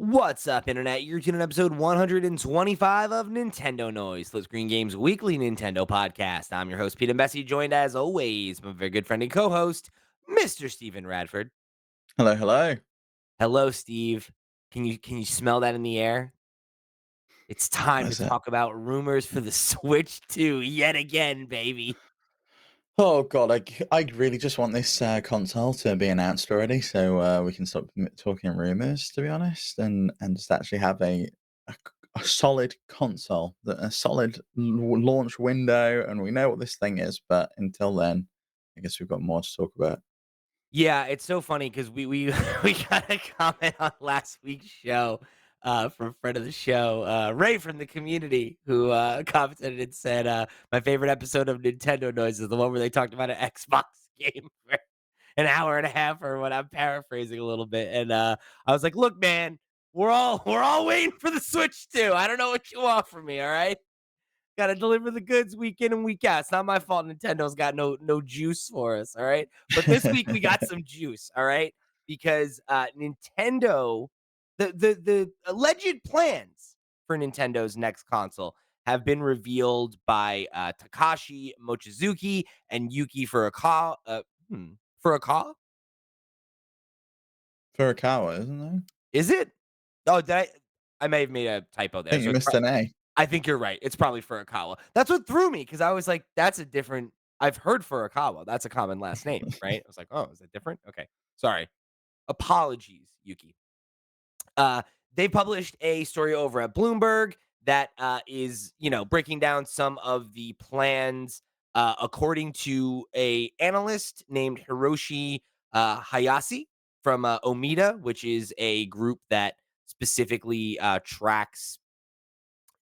What's up, Internet? You're tuning in episode 125 of Nintendo Noise, Split Screen Games Weekly Nintendo Podcast. I'm your host, Pete and Bessie, joined as always by my very good friend and co-host, Mr. Steven Radford. Hello, hello. Hello, Steve. Can you smell that in the air? It's time What to is it? talk about rumors for the Switch 2 yet again, baby. Oh god, I really just want this console to be announced already, so we can stop talking rumors. To be honest, and just actually have a solid console, a solid launch window, and we know what this thing is. But until then, I guess we've got more to talk about. Yeah, it's so funny because we we got a comment on last week's show from a friend of the show, Ray from the community, who commented and said, "My favorite episode of Nintendo Noise is the one where they talked about an Xbox game for an hour and a half, or what." I'm paraphrasing a little bit, and I was like, "Look, man, we're all waiting for the Switch too. I don't know what you want from me, all right." Gotta deliver the goods week in and week out. It's not my fault Nintendo's got no juice for us, all right? But this week we got some juice, all right? Because Nintendo, the alleged plans for Nintendo's next console have been revealed by Takashi Mochizuki and Yuki Furukawa. Furukawa? Furukawa, isn't there? Is it? Oh, did I may have made a typo I there. think you So it's missed an A. I think you're right. It's probably Furukawa. That's what threw me because I was like, "That's a different." I've heard Furukawa. That's a common last name, right? I was like, "Oh, is that different?" Okay, sorry. Apologies, Yuki. They published a story over at Bloomberg that is, breaking down some of the plans. According to a analyst named Hiroshi Hayashi from Omida, which is a group that specifically tracks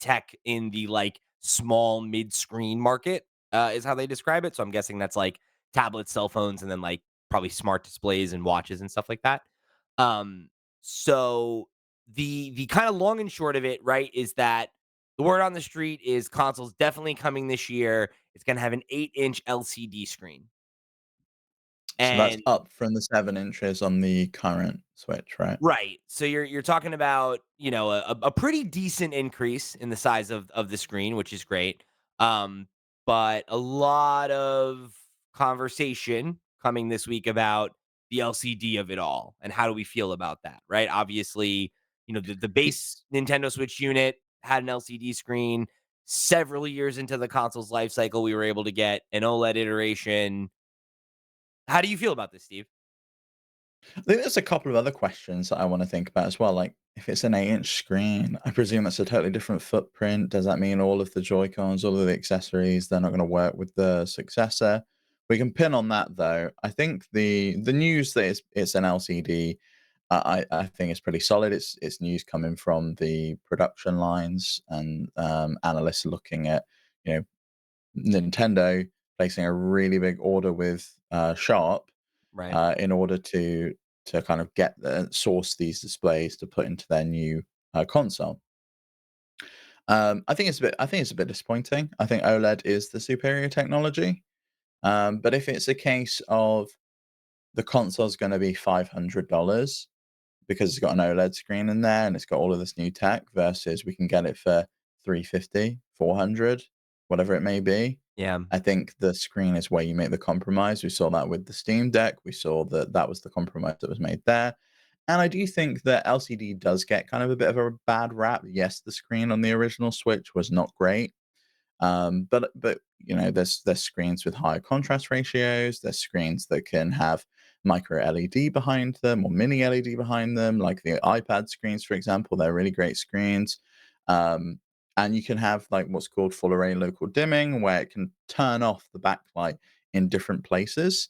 tech in the like small mid-screen market, is how they describe it. So I'm guessing that's like tablets, cell phones, and then like probably smart displays and watches and stuff like that. So the kind of long and short of it, right, is that the word on the street is consoles definitely coming this year. It's going to have an 8-inch LCD screen. So that's And up from the 7 inches on the current Switch, right? right. So you're talking about, a pretty decent increase in the size of the screen, which is great. Um, but a lot of conversation coming this week about the LCD of it all and how do we feel about that, right? Obviously, the base Nintendo Switch unit had an LCD screen. Several years into the console's life cycle, we were able to get an OLED iteration. How do you feel about this, Steve? I think there's a couple of other questions that I want to think about as well. Like, if it's an 8-inch screen, I presume that's a totally different footprint. Does that mean all of the Joy-Cons, all of the accessories, they're not going to work with the successor? We can pin on that though. I think the news that it's an LCD, I think is pretty solid. It's news coming from the production lines and analysts looking at you know Nintendo placing a really big order with Sharp Right. in order to kind of get the source these displays to put into their new console. I think it's a bit disappointing. I think OLED is the superior technology. But if it's a case of the console's going to be $500 because it's got an OLED screen in there and it's got all of this new tech versus we can get it for 350, 400, whatever it may be. Yeah. I think the screen is where you make the compromise. We saw that with the Steam Deck. We saw that that was the compromise that was made there. And I do think that LCD does get kind of a bit of a bad rap. Yes, the screen on the original Switch was not great. But there's screens with higher contrast ratios. There's screens that can have micro LED behind them or mini LED behind them, like the iPad screens, for example. They're really great screens. Um, and you can have like what's called full array local dimming, where it can turn off the backlight in different places.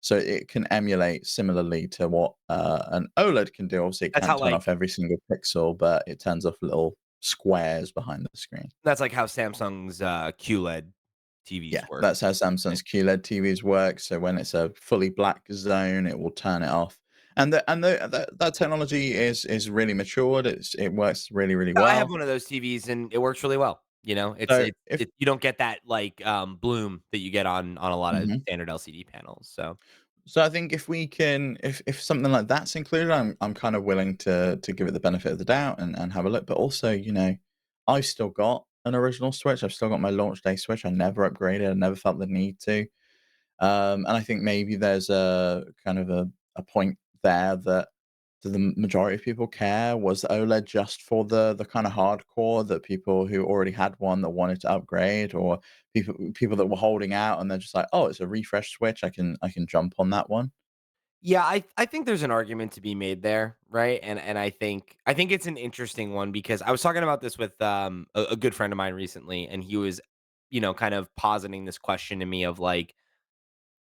So it can emulate similarly to what an OLED can do. Obviously, it That's can't how turn off like every single pixel, but it turns off little squares behind the screen. That's like how Samsung's, QLED Yeah, TVs work. that's how Right. Samsung's QLED TVs work. So when it's a fully black zone, it will turn it off. That technology is really matured. It works really really I have well. one of those TVs and it works really well, it's So it if it you don't get that, like, bloom that you get on a lot of mhm. standard LCD panels, so So I think if we can, if something like that's included, I'm kind of willing to give it the benefit of the doubt and have a look. But also, I've still got an original Switch. I've still got my launch day Switch. I never upgraded. I never felt the need to. And I think maybe there's a kind of a point there that the majority of people care. Was OLED just for the kind of hardcore, that people who already had one that wanted to upgrade, or people that were holding out and they're just like, oh, it's a refresh Switch. I can jump on that one. Yeah, I think there's an argument to be made there, right? And I think it's an interesting one because I was talking about this with a good friend of mine recently, and he was, kind of positing this question to me of like,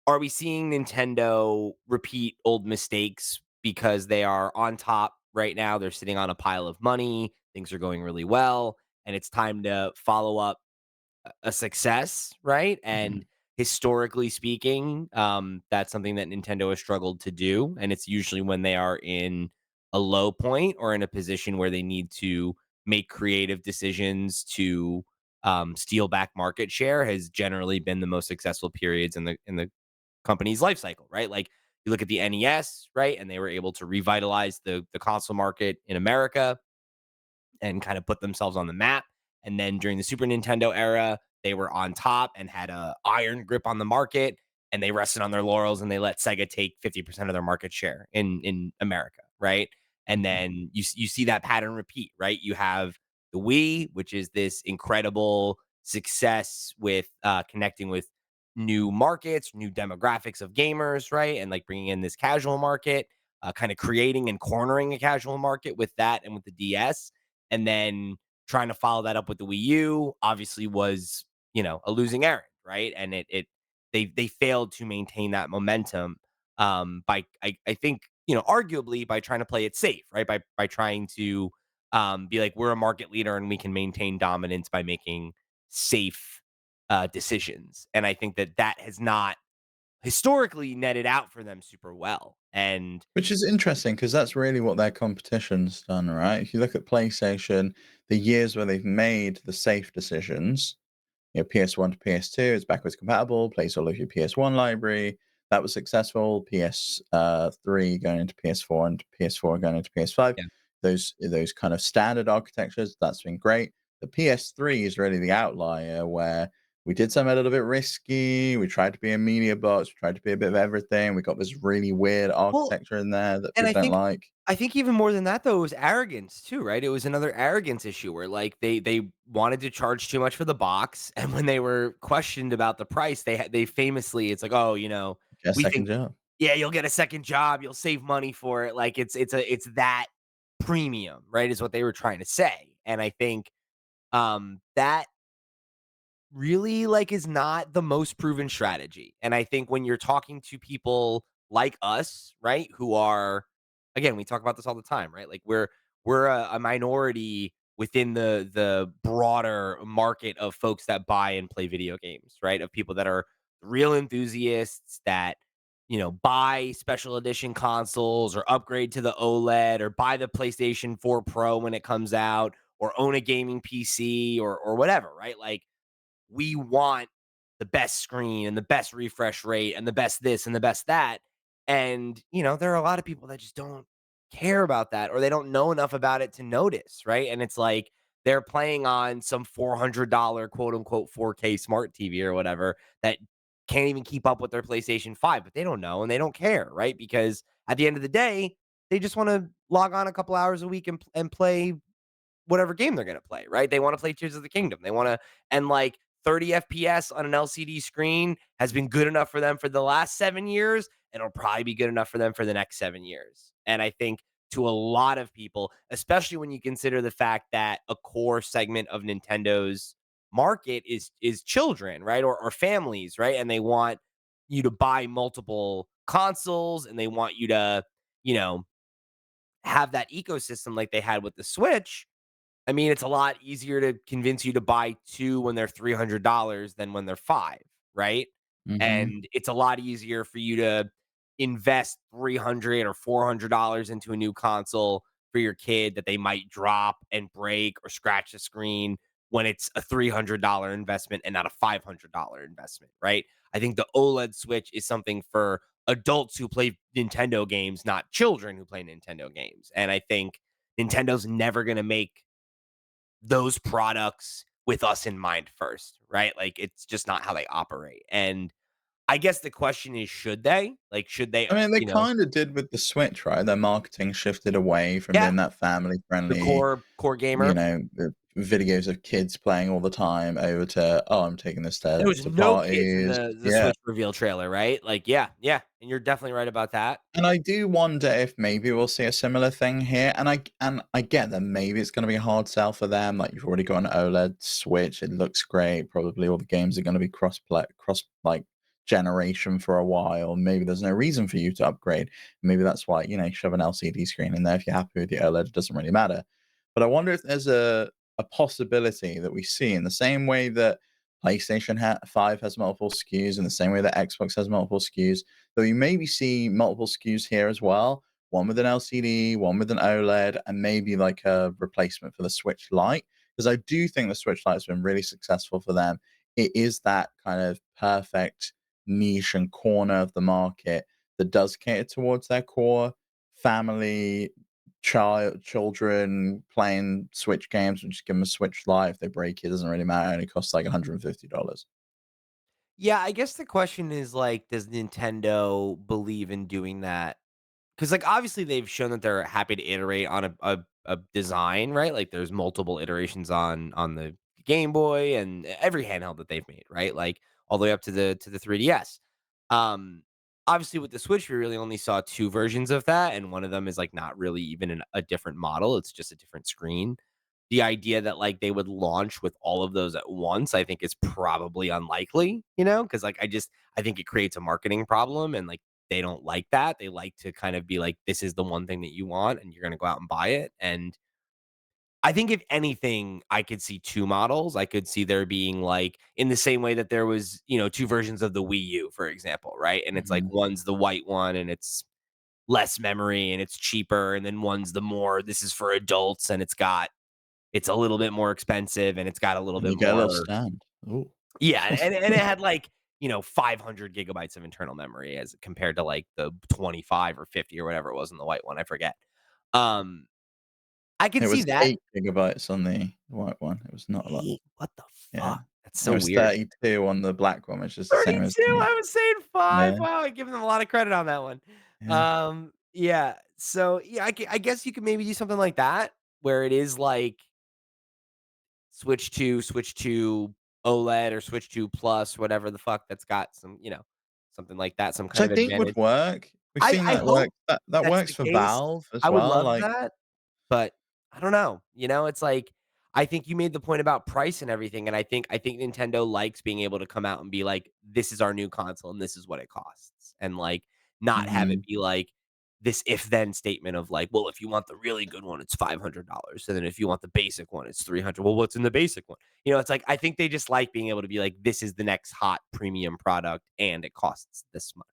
are we seeing Nintendo repeat old mistakes because they are on top right now? They're sitting on a pile of money, things are going really well, and it's time to follow up a success, right? Mhm. And historically speaking, that's something that Nintendo has struggled to do, and it's usually when they are in a low point or in a position where they need to make creative decisions to steal back market share has generally been the most successful periods in the company's life cycle, right? Like you look at the NES, right, and they were able to revitalize the console market in America and kind of put themselves on the map. And then during the Super Nintendo era, they were on top and had a iron grip on the market, and they rested on their laurels and they let Sega take 50% of their market share in America, right? And Mhm. then you see that pattern repeat, right? You have the Wii, which is this incredible success with connecting with new markets, new demographics of gamers, right? And like bringing in this casual market, kind of creating and cornering a casual market with that and with the DS, and then trying to follow that up with the Wii U obviously was, a losing errand, right? And they failed to maintain that momentum by I think, arguably by trying to play it safe, right? By trying to be like we're a market leader and we can maintain dominance by making safe decisions. And I think that that has not historically netted out for them super well. And Which is interesting because that's really what their competition's done, right? If you look at PlayStation, the years where they've made the safe decisions, PS1 to PS2 is backwards compatible, plays all of your PS1 library. That was successful. PS3 going into PS4 and PS4 going into PS5. yeah. Those kind of standard architectures, that's been great. The PS3 is really the outlier where we did something a little bit risky. We tried to be a media box. We tried to be a bit of everything. We got this really weird Well, architecture in there that and people don't like. I think even more than that though, it was arrogance too, right? It was another arrogance issue where like they wanted to charge too much for the box, and when they were questioned about the price, they famously it's like, "Oh, Get a we second think job. yeah, you'll get a second job, you'll save money for it." Like it's that premium, right? Is what they were trying to say. And I think that really like is not the most proven strategy. And I think when you're talking to people like us, right, who are again, we talk about this all the time, right? Like we're a minority within the broader market of folks that buy and play video games, right? Of people that are real enthusiasts that buy special edition consoles or upgrade to the OLED or buy the PlayStation 4 Pro when it comes out or own a gaming PC or whatever, right? Like we want the best screen and the best refresh rate and the best this and the best that. And, there are a lot of people that just don't care about that or they don't know enough about it to notice, right? And it's like they're playing on some $400 quote unquote 4K smart TV or whatever that can't even keep up with their PlayStation 5, but they don't know and they don't care, right? Because at the end of the day, they just want to log on a couple hours a week and play whatever game they're gonna play, right? They wanna play Tears of the Kingdom. They wanna and like 30 FPS on an LCD screen has been good enough for them for the last 7 years, and it'll probably be good enough for them for the next 7 years. And I think to a lot of people, especially when you consider the fact that a core segment of Nintendo's market is children, right? Or families, right? And they want you to buy multiple consoles and they want you to, you know, have that ecosystem like they had with the Switch. I mean, it's a lot easier to convince you to buy 2 when they're $300 than when they're 5, right? Mhm. And it's a lot easier for you to invest $300 or $400 into a new console for your kid that they might drop and break or scratch the screen when it's a $300 investment and not a $500 investment, right? I think the OLED Switch is something for adults who play Nintendo games, not children who play Nintendo games. And I think Nintendo's never going to make those products with us in mind first, right? Like it's just not how they operate. And I guess the question is, should they? Like, should they, I mean, they you know, kinda did with the Switch, right? Their marketing shifted away from yeah, being that the family-friendly, core gamer. videos of kids playing all the time over to, "Oh, I'm taking this There was to no kids in parties." the Yeah. Switch reveal trailer, right? Like, yeah, yeah, and you're definitely right about that. And I do wonder if maybe we'll see a similar thing here, and I get that maybe it's gonna be a hard sell for them, like, you've already got an OLED Switch, it looks great, probably all the games are gonna be like, generation for a while, maybe there's no reason for you to upgrade. Maybe that's why, shove an LCD screen in there, if you're happy with the OLED, it doesn't really matter. But I wonder if there's a possibility that we see in the same way that PlayStation 5 has multiple SKUs, in the same way that Xbox has multiple SKUs, so you maybe see multiple SKUs here as well, one with an LCD, one with an OLED, and maybe like a replacement for the Switch Lite. Because I do think the Switch Lite has been really successful for them. It is that kind of perfect niche and corner of the market that does cater towards their core family, children playing Switch games, and just give them a Switch Lite. If they break it, it doesn't really matter. It only costs like $150. Yeah, I guess the question is, like, does Nintendo believe in doing that? Because, like, obviously, they've shown that they're happy to iterate on a design, right? Like, there's multiple iterations on the Game Boy and every handheld that they've made, right? Like, all the way up to the 3DS. Um, Obviously, with the Switch, we really only saw 2 versions of that, and one of them is, like, not really even a different model, it's just a different screen. The idea that, like, they would launch with all of those at once, I think is probably unlikely, because like, I think it creates a marketing problem, and, like, they don't like that. They like to kind of be like, "This is the one thing that you want, and you're gonna go out and buy it," and I think if anything, I could see 2 models. I could see there being, like, in the same way that there was, 2 versions of the Wii U, for example, right? And it's like Mhm. one's the white one, and it's less memory, and it's cheaper, and then one's the more, "This is for adults," and it's a little bit more expensive, and it's got a little And bit you get a little more. stand. Ooh. Yeah, and it had, like, 500 gigabytes of internal memory as compared to, like, the 25 or 50 or whatever it was in the white one, I forget. Um, I could It see was that. 8 gigabytes on the white one. It was not a lot. 8? What the Yeah. fuck? That's It so was weird. 32 on the black one, which is the same as 32? the I was saying yeah, 5. Wow, I giving them a lot of credit on that one. yeah. Yeah, so, yeah, I guess you could maybe do something like that, where it is, like, switch to OLED or switch to plus, whatever the fuck that's got some, something like that, some Which kind I of think would advantage. work. We've seen I that hope work. That that's works the for case. Valve as I would well, love like that, but I don't know, it's like, I think you made the point about price and everything, and I think Nintendo likes being able to come out and be like, "This is our new console, and this is what it costs," and, like, not have it mhm. be like this if-then statement of like, "Well, if you want the really good one, it's $500, and then if you want the basic one, it's 300. Well, what's in the basic one?" It's like, I think they just like being able to be like, "This is the next hot premium product, and it costs this much."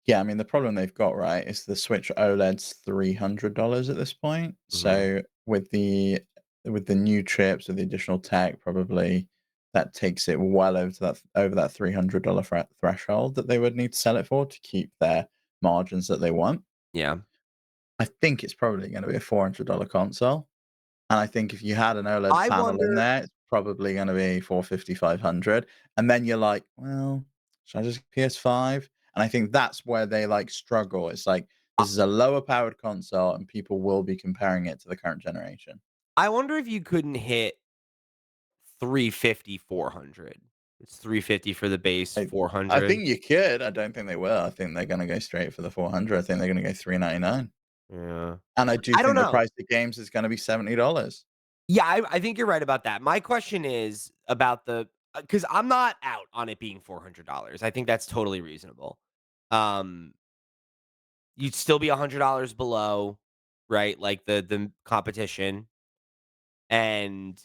Yeah, I mean, the problem they've got, right, is the Switch OLED's $300 at this point. Mhm. So with the new chips, with the additional tech, probably that takes it well over that $300 threshold that they would need to sell it for to keep their margins that they want. Yeah. I think it's probably gonna be a $400 console, and I think if you had an OLED I panel in wonder there, it's probably gonna be 450, 500, and then you're like, "Well, should I just get PS5?" And I think that's where they, like, struggle. It's like, I this is a lower powered console, and people will be comparing it to the current generation. I wonder if you couldn't hit 350, 400. It's 350 for the base, I 400. think you could, I don't think they will. I think they're gonna go straight for the 400. I think they're gonna go 399, Yeah. and I do I don't think the know. price of games is gonna be $70. Yeah, I think you're right about that. My question is about the because 'cause I'm not out on it being $400. I think that's totally reasonable. Um, you'd still be $100 below, right, like the competition, and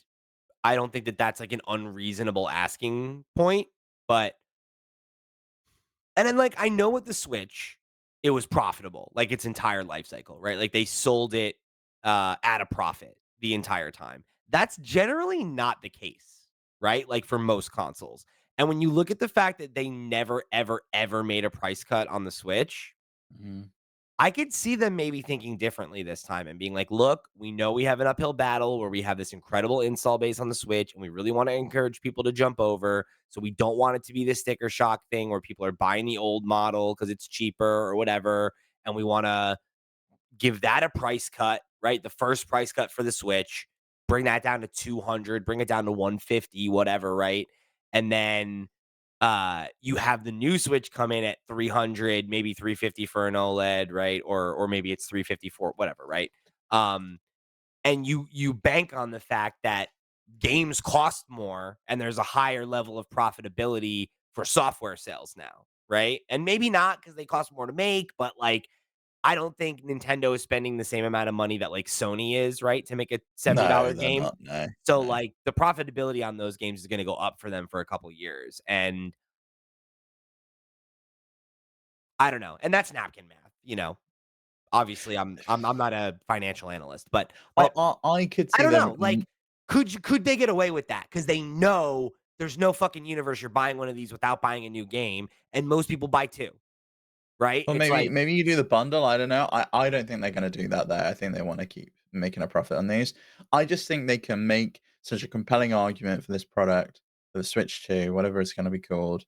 I don't think that that's, like, an unreasonable asking point, but and then, like, I know with the Switch, it was profitable, like, its entire life cycle, right? Like, they sold it, at a profit the entire time. That's generally not the case, right? Like, for most consoles. And when you look at the fact that they never, ever, ever made a price cut on the Switch, Mhm. I could see them maybe thinking differently this time and being like, look, we know we have an uphill battle where we have this incredible install base on the Switch, and we really want to encourage people to jump over. So we don't want it to be this sticker shock thing where people are buying the old model because it's cheaper or whatever. And we want to give that a price cut, right? The first price cut for the Switch, bring that down to 200, bring it down to 150, whatever, right? And then you have the new Switch come in at 300, maybe 350 for an OLED, right? Or maybe it's 350 for whatever, right? Um and you bank on the fact that games cost more and there's a higher level of profitability for software sales now, right? And maybe not because they cost more to make, but like I don't think Nintendo is spending the same amount of money that like Sony is, right, to make a No, $70 they're game. not. No, So no. like the profitability on those games is going to go up for them for a couple years. And I don't know. And that's napkin math, you know. Obviously I'm not a financial analyst, but I could I see don't them. know. Like could they get away with that cuz they know there's no fucking universe you're buying one of these without buying a new game and most people buy two, right? Well, It's like maybe you do the bundle. I don't know. I don't think they're going to do that there. I think they want to keep making a profit on these. I just think they can make such a compelling argument for this product, for the Switch 2, whatever it's going to be called,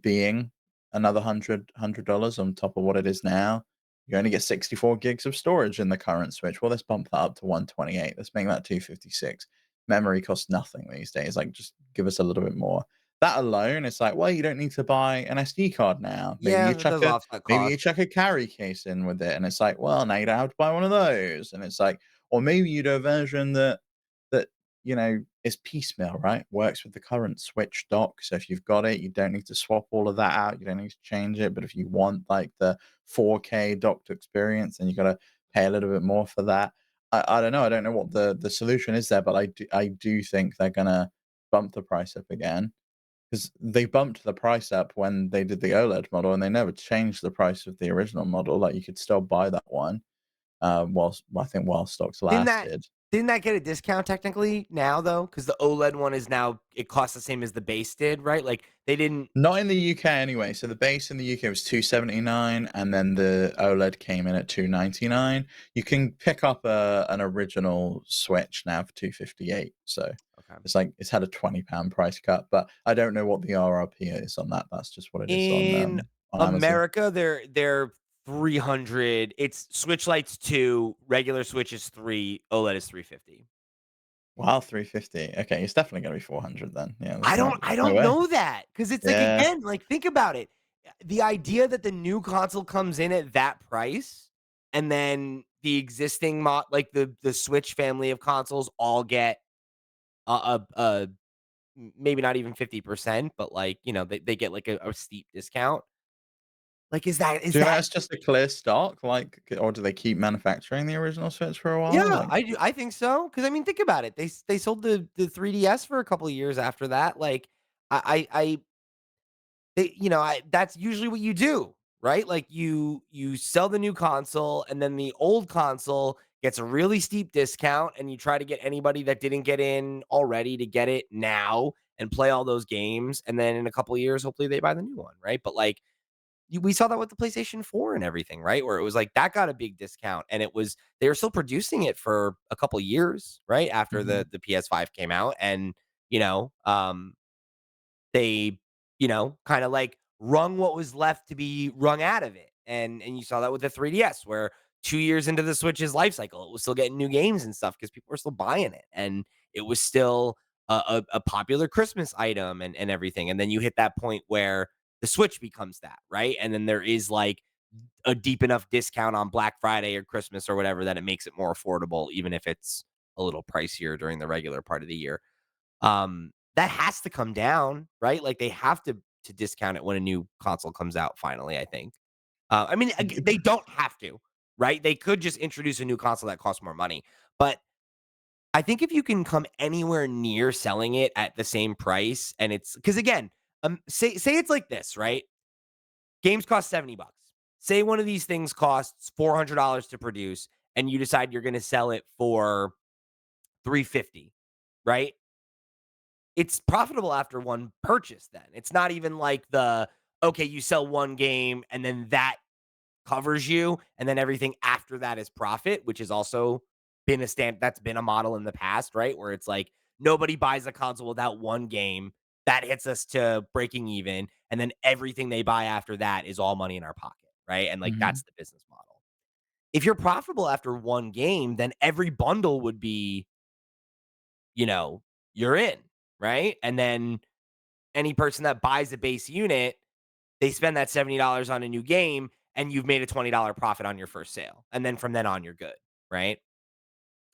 being another $100 on top of what it is now. You only get 64 gigs of storage in the current Switch. Well, let's bump that up to 128. Let's make that 256. Memory costs nothing these days. Like, just give us a little bit more. That alone, it's like, well, you don't need to buy an SD card now. yeah, that does offset Maybe cost. you chuck a carry case in with it, and it's like, well, now you don't have to buy one of those. And it's like, or maybe you do a version that is piecemeal, right? Works with the current Switch dock. So if you've got it, you don't need to swap all of that out. You don't need to change it. But if you want like the 4K docked experience, then you got to pay a little bit more for that. I don't know. I don't know what the solution is there, but I do think they're gonna bump the price up again because they bumped the price up when they did the OLED model, and they never changed the price of the original model. Like you could still buy that one, while stocks Didn't that lasted. didn't that get a discount technically now though? Because the OLED one is now it costs the same as the base did, right? Like they didn't. Not in the UK anyway. So the base in the UK was 279, and then the OLED came in at 299. You can pick up an original Switch now for 258. So Okay. it's like it's had a £20 price cut, but I don't know what the RRP is on that. That's just what it is In on Amazon. America, they're 300. It's Switch Lite's 2, regular Switch is 3, OLED is 350. Wow, 350. Okay, it's definitely gonna be 400 then. Yeah, I don't I there's no don't way. know that because it's like Yeah. again, like think about it. The idea that the new console comes in at that price and then the existing like the Switch family of consoles all get maybe not even 50%, but like, you know, they get like a steep discount. Like is Do you know that it's just a clear stock? Like, or do they keep manufacturing the original Switch for a while? Yeah, Like, I think so. Because I mean, think about it. They sold the 3DS for a couple of years after that. Like, I they you know, that's usually what you do, right? Like, you sell the new console, and then the old console gets a really steep discount, and you try to get anybody that didn't get in already to get it now and play all those games, and then in a couple of years, hopefully, they buy the new one, right? But, like, we saw that with the PlayStation 4 and everything, right? Where it was like that got a big discount and it was they were still producing it for a couple years, right? After mhm. the PS5 came out and you know, they, you know, kind of like wrung what was left to be wrung out of it. And you saw that with the 3DS where 2 years into the Switch's life cycle, it was still getting new games and stuff because people were still buying it and it was still a popular Christmas item and everything. And then you hit that point where the Switch becomes that, right? And then there is like a deep enough discount on Black Friday or Christmas or whatever that it makes it more affordable, even if it's a little pricier during the regular part of the year. That has to come down, right? Like they have to discount it when a new console comes out finally, I think. I mean, they don't have to, right? They could just introduce a new console that costs more money. But I think if you can come anywhere near selling it at the same price and it's because again, say it's like this, right? Games cost 70 bucks. Say one of these things costs $400 to produce and you decide you're going to sell it for 350, right? It's profitable after one purchase then. It's not even like the, okay, you sell one game and then that covers you, and then everything after that is profit, which has also that's been a model in the past, right? Where it's like nobody buys a console without one game that hits us to breaking even, and then everything they buy after that is all money in our pocket, right? And like Mhm. that's the business model. If you're profitable after one game, then every bundle would be, you know, you're in, right? And then any person that buys a base unit, they spend that $70 on a new game and you've made a $20 profit on your first sale. And then from then on, you're good, right?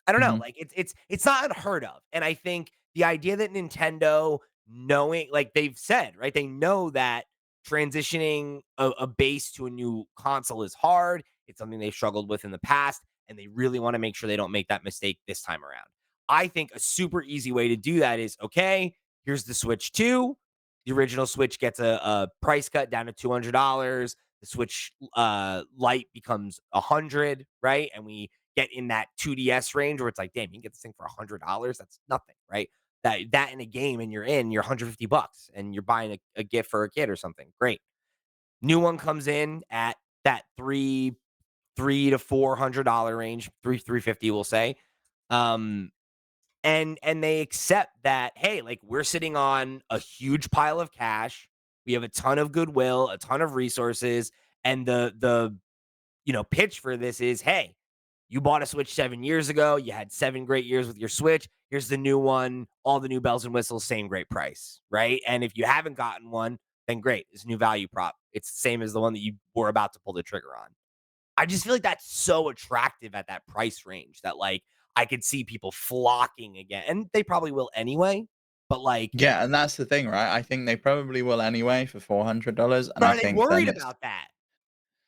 I don't know, Mhm. like, it's not unheard of, and I think the idea that Nintendo knowing like, they've said, right? They know that transitioning a base to a new console is hard, it's something they've struggled with in the past, and they really wanna make sure they don't make that mistake this time around. I think a super easy way to do that is, okay, here's the Switch 2, the original Switch gets a price cut down to $200, the Switch, Lite becomes 100, right? And we get in that 2DS range where it's like, damn, you can get this thing for $100. That's nothing, right? That in a game and you're $150 and you're buying a gift for a kid or something. Great. New one comes in at that three to $400 range, 350, we'll say. Um, and they accept that, hey, like we're sitting on a huge pile of cash. We have a ton of goodwill, a ton of resources, and the pitch for this is, hey, you bought a Switch 7 years ago. You had 7 great years with your Switch. Here's the new one, all the new bells and whistles, same great price, right? And if you haven't gotten one, then great. It's a new value prop. It's the same as the one that you were about to pull the trigger on. I just feel like that's so attractive at that price range that like I could see people flocking again. And they probably will anyway. But like, Yeah, and that's the thing, right? I think they probably will anyway for $400, and but I are they think then worried it's about that?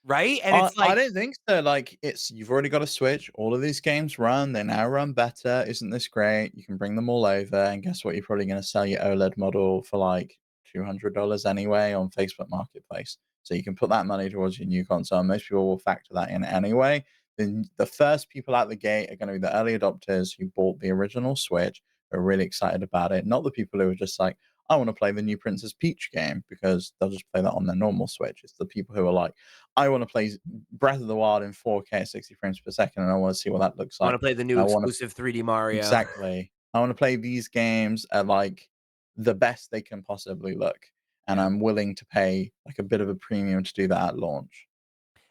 Right? And I it's I like, don't think so, like, it's you've already got a Switch, all of these games run, they now run better, isn't this great? You can bring them all over, and guess what? You're probably gonna sell your OLED model for, like, $200 anyway on Facebook Marketplace. So you can put that money towards your new console, and most people will factor that in anyway. Then the first people out the gate are gonna be the early adopters who bought the original Switch, are really excited about it, not the people who are just like, "I wanna play the new Princess Peach game," because they'll just play that on their normal Switch. It's the people who are like, "I wanna play Breath of the Wild in 4K at 60 frames per second, and I wanna see what that looks I want like. to play the new And I wanna exclusive 3D Mario. exactly. I wanna play these games at, like, the best they can possibly look, and Yeah. I'm willing to pay, like, a bit of a premium to do that at launch.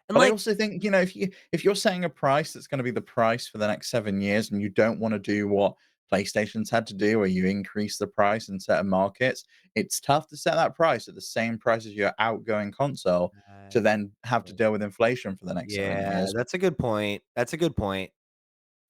And But I like, also think, if you're setting a price that's gonna be the price for the next 7 years and you don't wanna do what PlayStation's had to do, where you increase the price in certain markets, it's tough to set that price at the same price as your outgoing console to then have to deal with inflation for the next 7 yeah, years. that's a good point. That's a good point.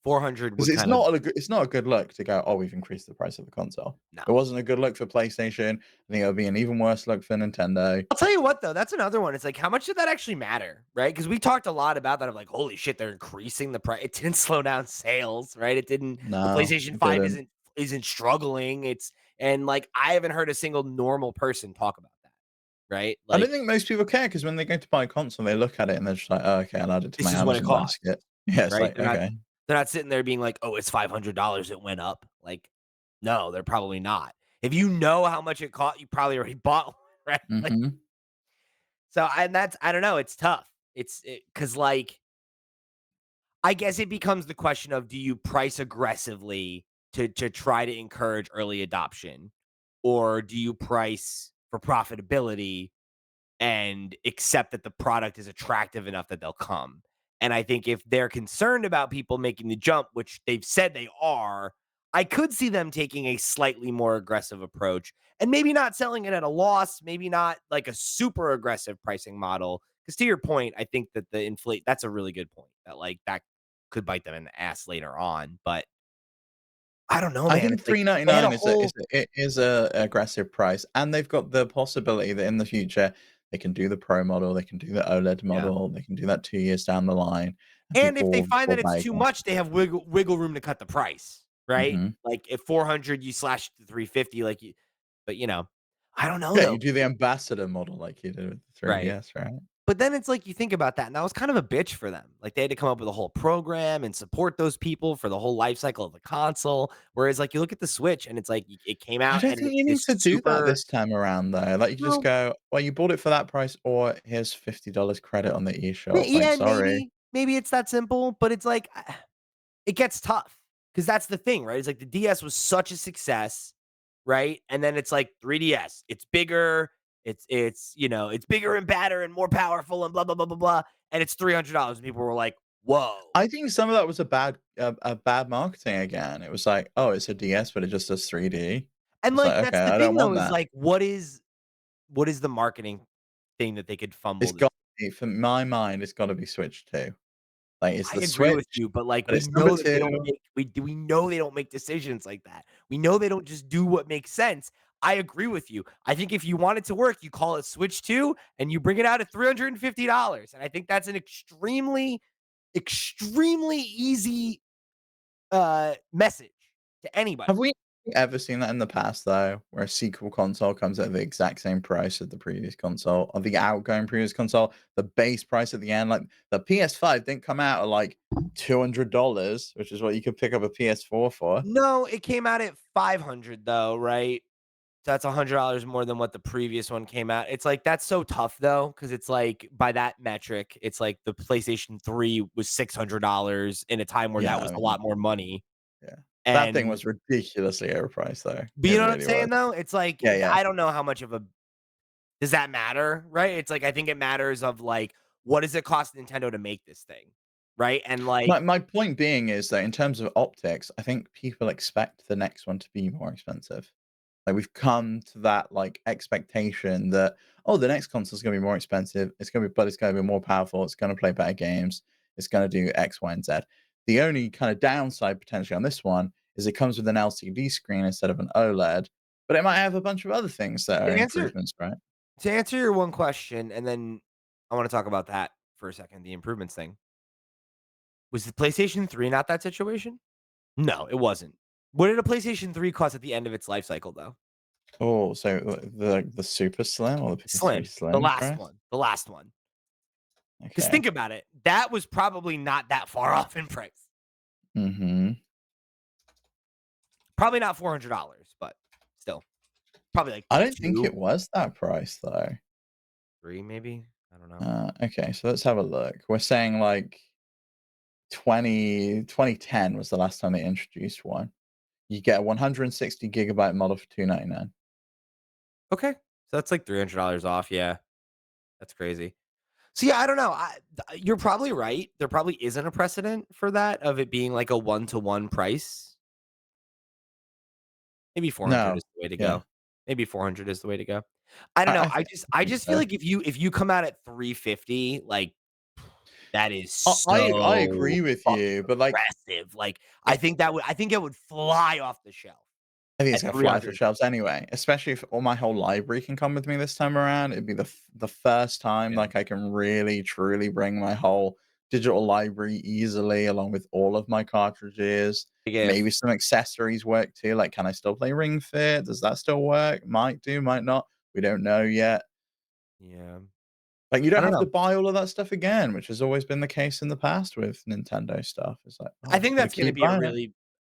400 'Cause would it's kind of not a good it's not a good look to go, "Oh, we've increased the price of the console." no. It wasn't a good look for PlayStation. I think it'll be an even worse look for Nintendo. I'll tell you what though, that's another one. It's like, how much did that actually matter, right? Because we talked a lot about that of like, holy shit, they're increasing the price. It didn't slow down sales, right? It didn't. The No, PlayStation it 5 didn't. isn't struggling. It's and like I haven't heard a single normal person talk about that, right? I don't Like think most people care because when they go to buy a console, they look at it and they're just like, "Oh, okay, I'll add it to my this is what it Amazon costs, basket." Yeah, it's right? like, "Okay." They're not sitting there being like, oh, it's $500. It went up. Like, no, they're probably not. If you know how much it cost, you probably already bought one, right? Like, Mhm. so and that's I don't know. It's tough. Because like I guess it becomes the question of do you price aggressively to try to encourage early adoption, or do you price for profitability and accept that the product is attractive enough that they'll come. And I think if they're concerned about people making the jump, which they've said they are, I could see them taking a slightly more aggressive approach and maybe not selling it at a loss, maybe not like a super aggressive pricing model. Because to your point, I think that the inflate that's a really good point that like that could bite them in the ass later on. But I don't know, I man. think It's like they had 399 a is a whole is a it is a aggressive price, and they've got the possibility that in the future, they can do the Pro model, they can do the OLED yeah. model, they can do that 2 years down the line, and And if they people find will that it's buy too again. much, they have wiggle room to cut the price, right? Mhm. Like if 400 you slash to 350 like you but I don't know Yeah, you though. do the ambassador model like you did with the Right. 3DS, right? But then it's like you think about that, and that was kind of a bitch for them. Like, they had to come up with a whole program and support those people for the whole life cycle of the console. Whereas, like, you look at the Switch, and it's like it came I out, don't and think it's you need this to do that super this time around, though. Like, you just well, go, "Well, you bought it for that price," or, "Here's $50 credit on the eShop." Like, yeah, sorry. maybe it's that simple, but it's like it gets tough because that's the thing, right? It's like the DS was such a success, right? And then it's like 3DS, it's bigger, it's bigger and badder and more powerful and blah blah blah blah blah, and it's $300. And people were like, "Whoa!" I think some of that was a bad marketing again. It was like, "Oh, it's a DS, but it just does 3D." And It's like like, "Okay, that's the I don't thing though, want is that." like what is the marketing thing that they could fumble It's this? got to be for my mind, it's gotta be Switch 2. Like, it's I the agree with Switch, you, but like but it's number 2. we know they don't make decisions like that. We know they don't just do what makes sense. I agree with you. I think if you want it to work, you call it Switch 2 and you bring it out at $350. And I think that's an extremely easy message to anybody. Have we ever seen that in the past, though, where a sequel console comes at the exact same price as the previous console, or the outgoing previous console, the base price at the end? Like, the PS5 didn't come out at, like, $200, which is what you could pick up a PS4 for. No, it came out at 500 though, right? So that's $100 more than what the previous one came out. It's like that's so tough though, because it's like by that metric, it's like the PlayStation 3 was $600 in a time where that Yeah, was I a mean, lot more money. yeah. That thing And was ridiculously overpriced, though. but It you know what I'm really was. saying though? It's like Yeah, yeah. I don't know how much of a does that matter, right? It's like I think it matters of like what does it cost Nintendo to make this thing, right? And like My point being is that in terms of optics, I think people expect the next one to be more expensive. Like, we've come to that, like, expectation that, "Oh, the next console's gonna be more expensive. It's gonna be more powerful. It's gonna play better games. It's gonna do X, Y, and Z." The only kind of downside potentially on this one is it comes with an LCD screen instead of an OLED, but it might have a bunch of other things that to are answer improvements, right? to answer your one question, and then I want to talk about that for a second, the improvements thing. Was the PlayStation 3 not that situation? No, it wasn't. What did a PlayStation 3 cost at the end of its life cycle, though? Oh, so, the Super Slim or the PS3 Slim, the Slim last price? one, the last one. Because Okay. think about it, that was probably not that far off in price. Mhm. Probably not $400, but still, probably like I don't think 2, it was that price, though. 3 maybe? I don't know. Okay, so let's have a look. We're saying, like, 2010 was the last time they introduced one. You get a 160 gigabyte model for 299. Okay, so that's like $300 off, yeah, that's crazy. So, yeah, I don't know, you're probably right, there probably isn't a precedent for that, of it being like a one-to-one price. Maybe 400 No. is the way to Yeah. go. Maybe 400 is the way to go. I don't know, I Think just feel so. like if you come out at 350, like, that is I so agree with fucking you, but, like, aggressive, like, it I think it would fly off the shelf I think it's at gonna fly off the 300. shelves anyway, especially if all my whole library can come with me this time around. It'd be the first time, Yeah. like, I can really truly bring my whole digital library easily along with all of my cartridges. Big Maybe if. some accessories work too, like, can I still play Ring Fit? Does that still work? Might do, might not. We don't know yet. Yeah. Like, you I don't don't have to know. buy all of that stuff again, which has always been the case in the past with Nintendo stuff. It's like, "Oh, I I just think gotta that's gonna keep be buying it."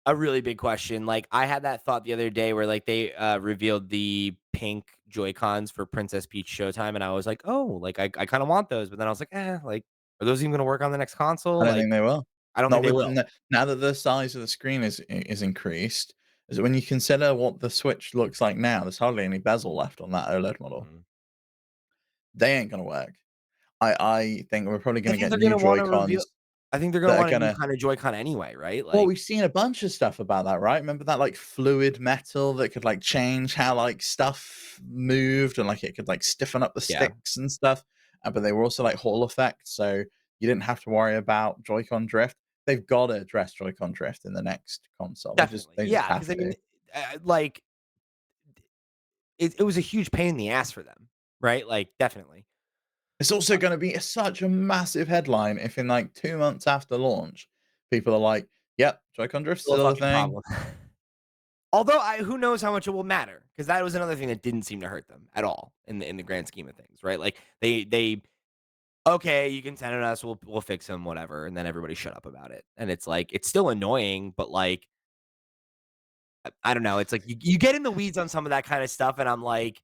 a really big question. Like, I had that thought the other day where, like, they, revealed the pink Joy-Cons for Princess Peach Showtime, and I was like, "Oh, like, I kinda want those," but then I was like, "Eh, like, are those even gonna work on the next I console?" don't Like, think they will. I don't think Not they with will. now that the size of the screen is increased, is when you consider what the Switch looks like now, there's hardly any bezel left on that OLED model. Mhm. They ain't gonna work. I think we're probably I gonna think get they're new gonna wanna reveal Joy-Cons I think they're gonna that are want a new gonna kinda Joy-Con anyway, right? well, Like we've seen a bunch of stuff about that, right? Remember that, like, fluid metal that could, like, change how, like, stuff moved and, like, it could, like, stiffen up the yeah, sticks and stuff, but they were also, like, Hall effect, so you didn't have to worry about Joy-Con drift. They've gotta address Joy-Con drift in the next console. definitely. They just Yeah, have because I to. mean, like, it was a huge pain in the ass for them, right? Like, definitely. It's also gonna be such a massive headline if in, like, 2 months after launch, people are like, "Yep, Joy-Con drift's Still a still a fucking thing." problem. Although who knows how much it will matter? Because that was another thing that didn't seem to hurt them at all in the grand scheme of things, right? Like, they okay, you can send it us, we'll fix them, whatever, and then everybody shut up about it. And it's like, it's still annoying, but like, I don't know. It's like you get in the weeds on some of that kind of stuff, and I'm like,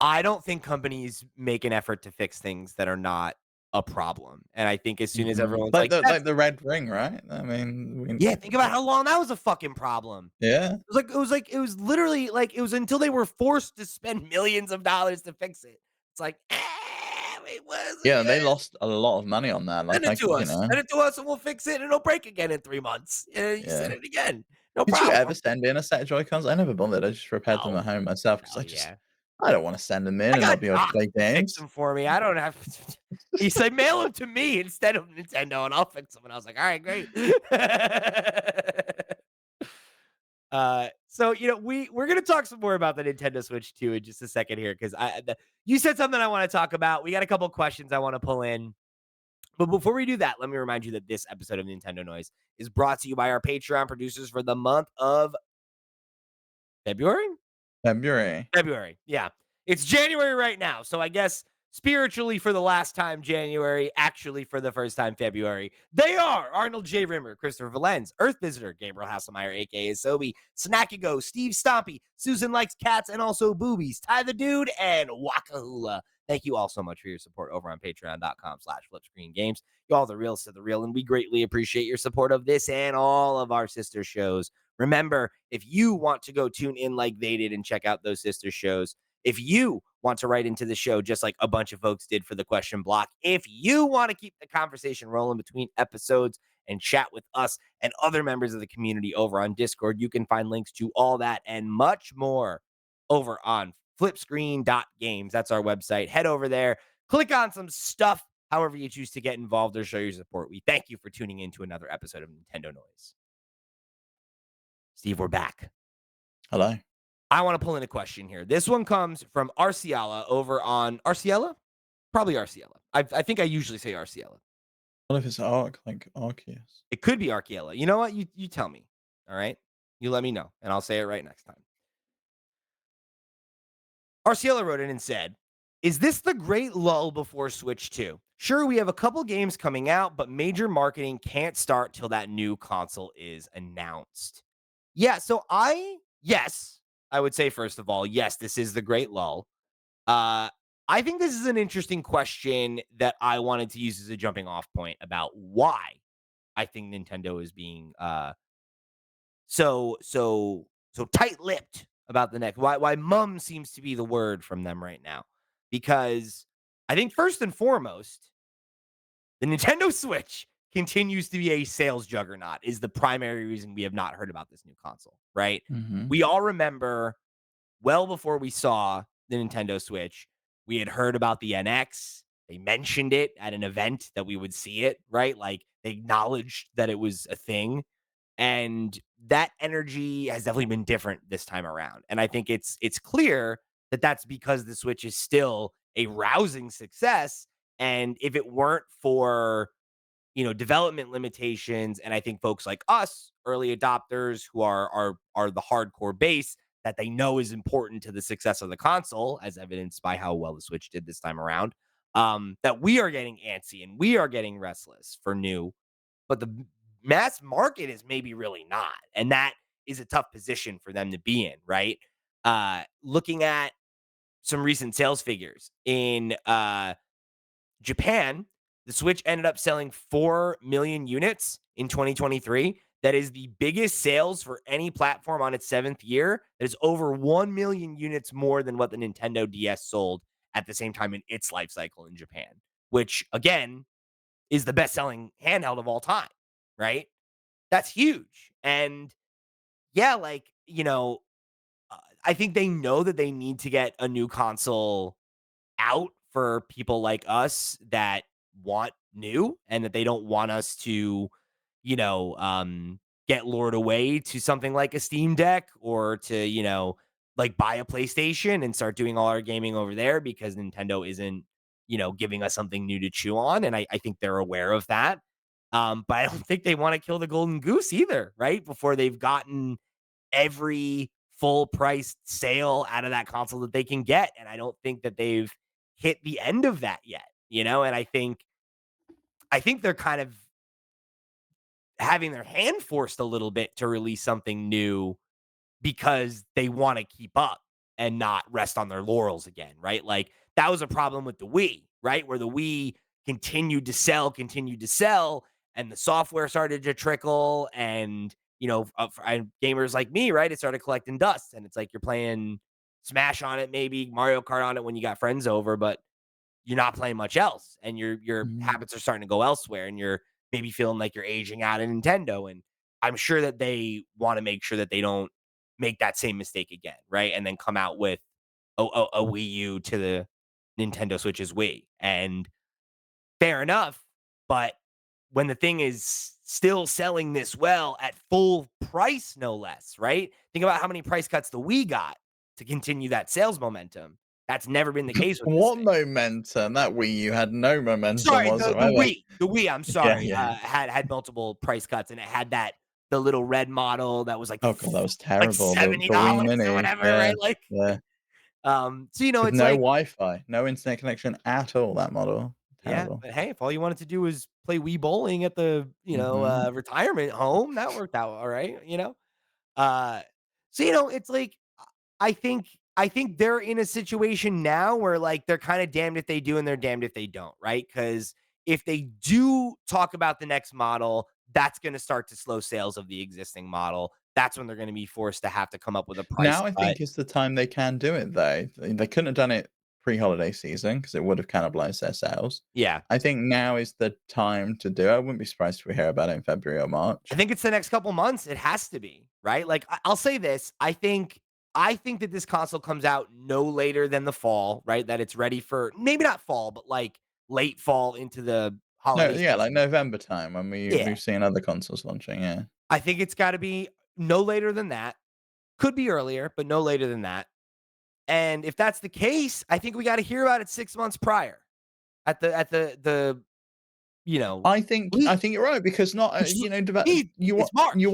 I don't think companies make an effort to fix things that are not a problem. And I think as soon as Mhm. everyone's like, Like "That's the red ring, right? I mean, yeah," think about we how long that was a fucking problem. yeah. It was literally like it was until they were forced to spend millions of dollars to fix it. It's like, it was Yeah, they lost a lot of money on that, send like, it I to you us. know Send it to us, and we'll fix it, and it'll break again in 3 months. You yeah. send it again, no Did you ever problem. send in a set of Joy-Cons? I never bothered, I just repaired them No, at home myself because hell yeah. I don't wanna send them in I and got not be able to Doc play to fix games. them for me. I don't have he said, "Mail them to me instead of Nintendo, and I'll fix them." And I was like, "All right, great." So, we're gonna talk some more about the Nintendo Switch 2 in just a second here, 'cause you said something I wanna talk about. We got a couple questions I wanna pull in. But before we do that, let me remind you that this episode of Nintendo Noise is brought to you by our Patreon producers for the month of February? February. February, yeah. It's January right now, so I guess spiritually for the last time January, actually for the first time February. They are Arnold J. Rimmer, Christopher Valenz, Earth Visitor, Gabriel Hasselmeyer, aka Sobe, Snackago, Steve Stompy, Susan Likes Cats and also Boobies, Ty the Dude, and Wakahula. Thank you all so much for your support over on patreon.com/flipscreengames. You all the reals to the real, and we greatly appreciate your support of this and all of our sister shows. Remember, if you want to go tune in like they did and check out those sister shows, if you want to write into the show just like a bunch of folks did for the question block, if you want to keep the conversation rolling between episodes and chat with us and other members of the community over on Discord, you can find links to all that and much more over on flipscreen.games. That's our website. Head over there, click on some stuff, however you choose to get involved or show your support. We thank you for tuning in to another episode of Nintendo Noise. Steve, we're back. Hello. I want to pull in a question here. This one comes from Arciela over on Arciela? Probably Arciela. I think I usually say Arciela. What if it's Arc, like Arceus? It could be Arciela. You know what? You tell me. All right. You let me know, and I'll say it right next time. Arciela wrote in and said, "Is this the great lull before Switch 2? Sure, we have a couple games coming out, but major marketing can't start till that new console is announced." Yeah, so yes, I would say first of all, yes, this is the great lull. Uh, I think this is an interesting question that I wanted to use as a jumping off point about why I think Nintendo is being so tight-lipped about the next. Why mum seems to be the word from them right now. Because I think first and foremost, the Nintendo Switch continues to be a sales juggernaut is the primary reason we have not heard about this new console, right? Mhm. We all remember well before we saw the Nintendo Switch, we had heard about the NX. They mentioned it at an event that we would see it, right? Like they acknowledged that it was a thing. And that energy has definitely been different this time around. And I think it's clear that that's because the Switch is still a rousing success. And if it weren't for development limitations, and I think folks like us, early adopters who are the hardcore base that they know is important to the success of the console, as evidenced by how well the Switch did this time around, that we are getting antsy and we are getting restless for new, but the mass market is maybe really not, and that is a tough position for them to be in, right? Looking at some recent sales figures in Japan, the Switch ended up selling 4 million units in 2023. That is the biggest sales for any platform on its 7th year. That is over 1 million units more than what the Nintendo DS sold at the same time in its life cycle in Japan, which again is the best selling handheld of all time, right? That's huge. And yeah, I think they know that they need to get a new console out for people like us that want new and that they don't want us to, you know, um, get lured away to something like a Steam Deck or to, like buy a PlayStation and start doing all our gaming over there because Nintendo isn't, giving us something new to chew on. And I think they're aware of that. But I don't think they want to kill the golden goose either, right? Before they've gotten every full price sale out of that console that they can get. And I don't think that they've hit the end of that yet. And I think they're kind of having their hand forced a little bit to release something new because they want to keep up and not rest on their laurels again, right? Like that was a problem with the Wii, right? Where the Wii continued to sell, and the software started to trickle, and and gamers like me, right? It started collecting dust, and it's like you're playing Smash on it, maybe Mario Kart on it when you got friends over, but you're not playing much else, and your Mhm. habits are starting to go elsewhere, and you're maybe feeling like you're aging out of Nintendo. And I'm sure that they want to make sure that they don't make that same mistake again, right? And then come out with a Wii U to the Nintendo Switch's Wii. And fair enough, but when the thing is still selling this well at full price, no less, right? Think about how many price cuts the Wii got to continue that sales momentum. That's never been the case with this What thing. momentum? That Wii U had no momentum Sorry, the whatsoever. Wii, I'm Yeah, sorry, yeah. had multiple price cuts, and it had the little red model that was Oh god, that was like terrible. The Wii $70 or Mini. whatever, Yeah, right? Like, yeah. With it's no like, Wi-Fi, no internet connection at all, that model. yeah, Terrible. but hey, if all you wanted to do was play Wii bowling at the, Mhm. retirement home, that worked out all right? Uh, so, it's like I think they're in a situation now where, like, they're kinda damned if they do and they're damned if they don't, right? Because if they do talk about the next model, that's gonna start to slow sales of the existing model. That's when they're gonna be forced to have to come up with a price Now I cut. think is the time they can do it though. They couldn't have done it pre-holiday season because it would have cannibalized their sales. Yeah. I think now is the time to do it. I wouldn't be surprised if we hear about it in February or I March. think it's the next couple months. It has to be, right? Like, I'll say this, I think that this console comes out no later than the fall, right? That it's ready for maybe not fall, but, like, late fall into the No, holiday yeah, like season. November time when Yeah. we've seen other consoles launching, yeah. I think it's gotta be no later than that. Could be earlier, but no later than that. And if that's the case, I think we gotta hear about it 6 months prior at the you know, I least, think you're right because not which is you it's want March. you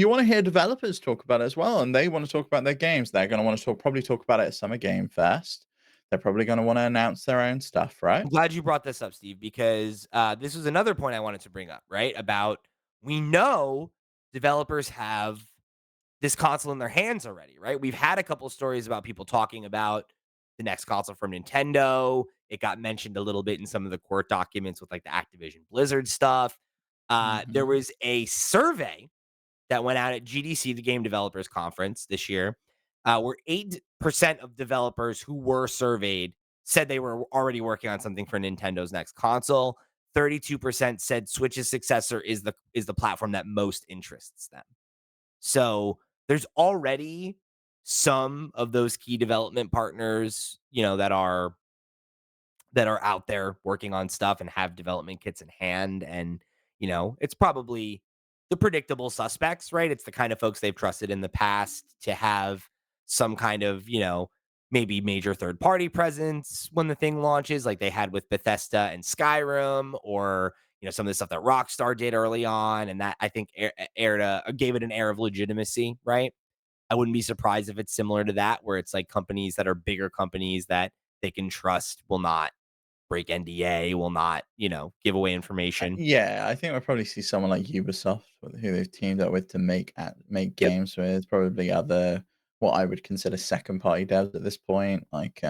wanna hear developers talk about it as well, and they wanna talk about their games. They're gonna wanna probably talk about it at Summer Game Fest. They're probably gonna wanna announce their own stuff, right? I'm glad you brought this up, Steve, because, this was another point I wanted to bring up, right? About we know developers have this console in their hands already, right? We've had a couple of stories about people talking about the next console from Nintendo. It got mentioned a little bit in some of the court documents with like the Activision Blizzard stuff. There Mhm. was a survey that went out at GDC, the Game Developers Conference this year, where 8% of developers who were surveyed said they were already working on something for Nintendo's next console. 32% said Switch's successor is the platform that most interests them. So there's already some of those key development partners, that are out there working on stuff and have development kits in hand. And, it's probably the predictable suspects, right? It's the kind of folks they've trusted in the past to have some kind of, maybe major third party presence when the thing launches, like they had with Bethesda and Skyrim, or, some of the stuff that Rockstar did early on. And that, I think, gave it an air of legitimacy, right? I wouldn't be surprised if it's similar to that, where it's like companies that are bigger companies that they can trust will not break NDA, will not, give away information. Yeah, I think we'll probably see someone like Ubisoft, who they've teamed up with to make Yep. games with. Probably other what I would consider second party devs at this point, like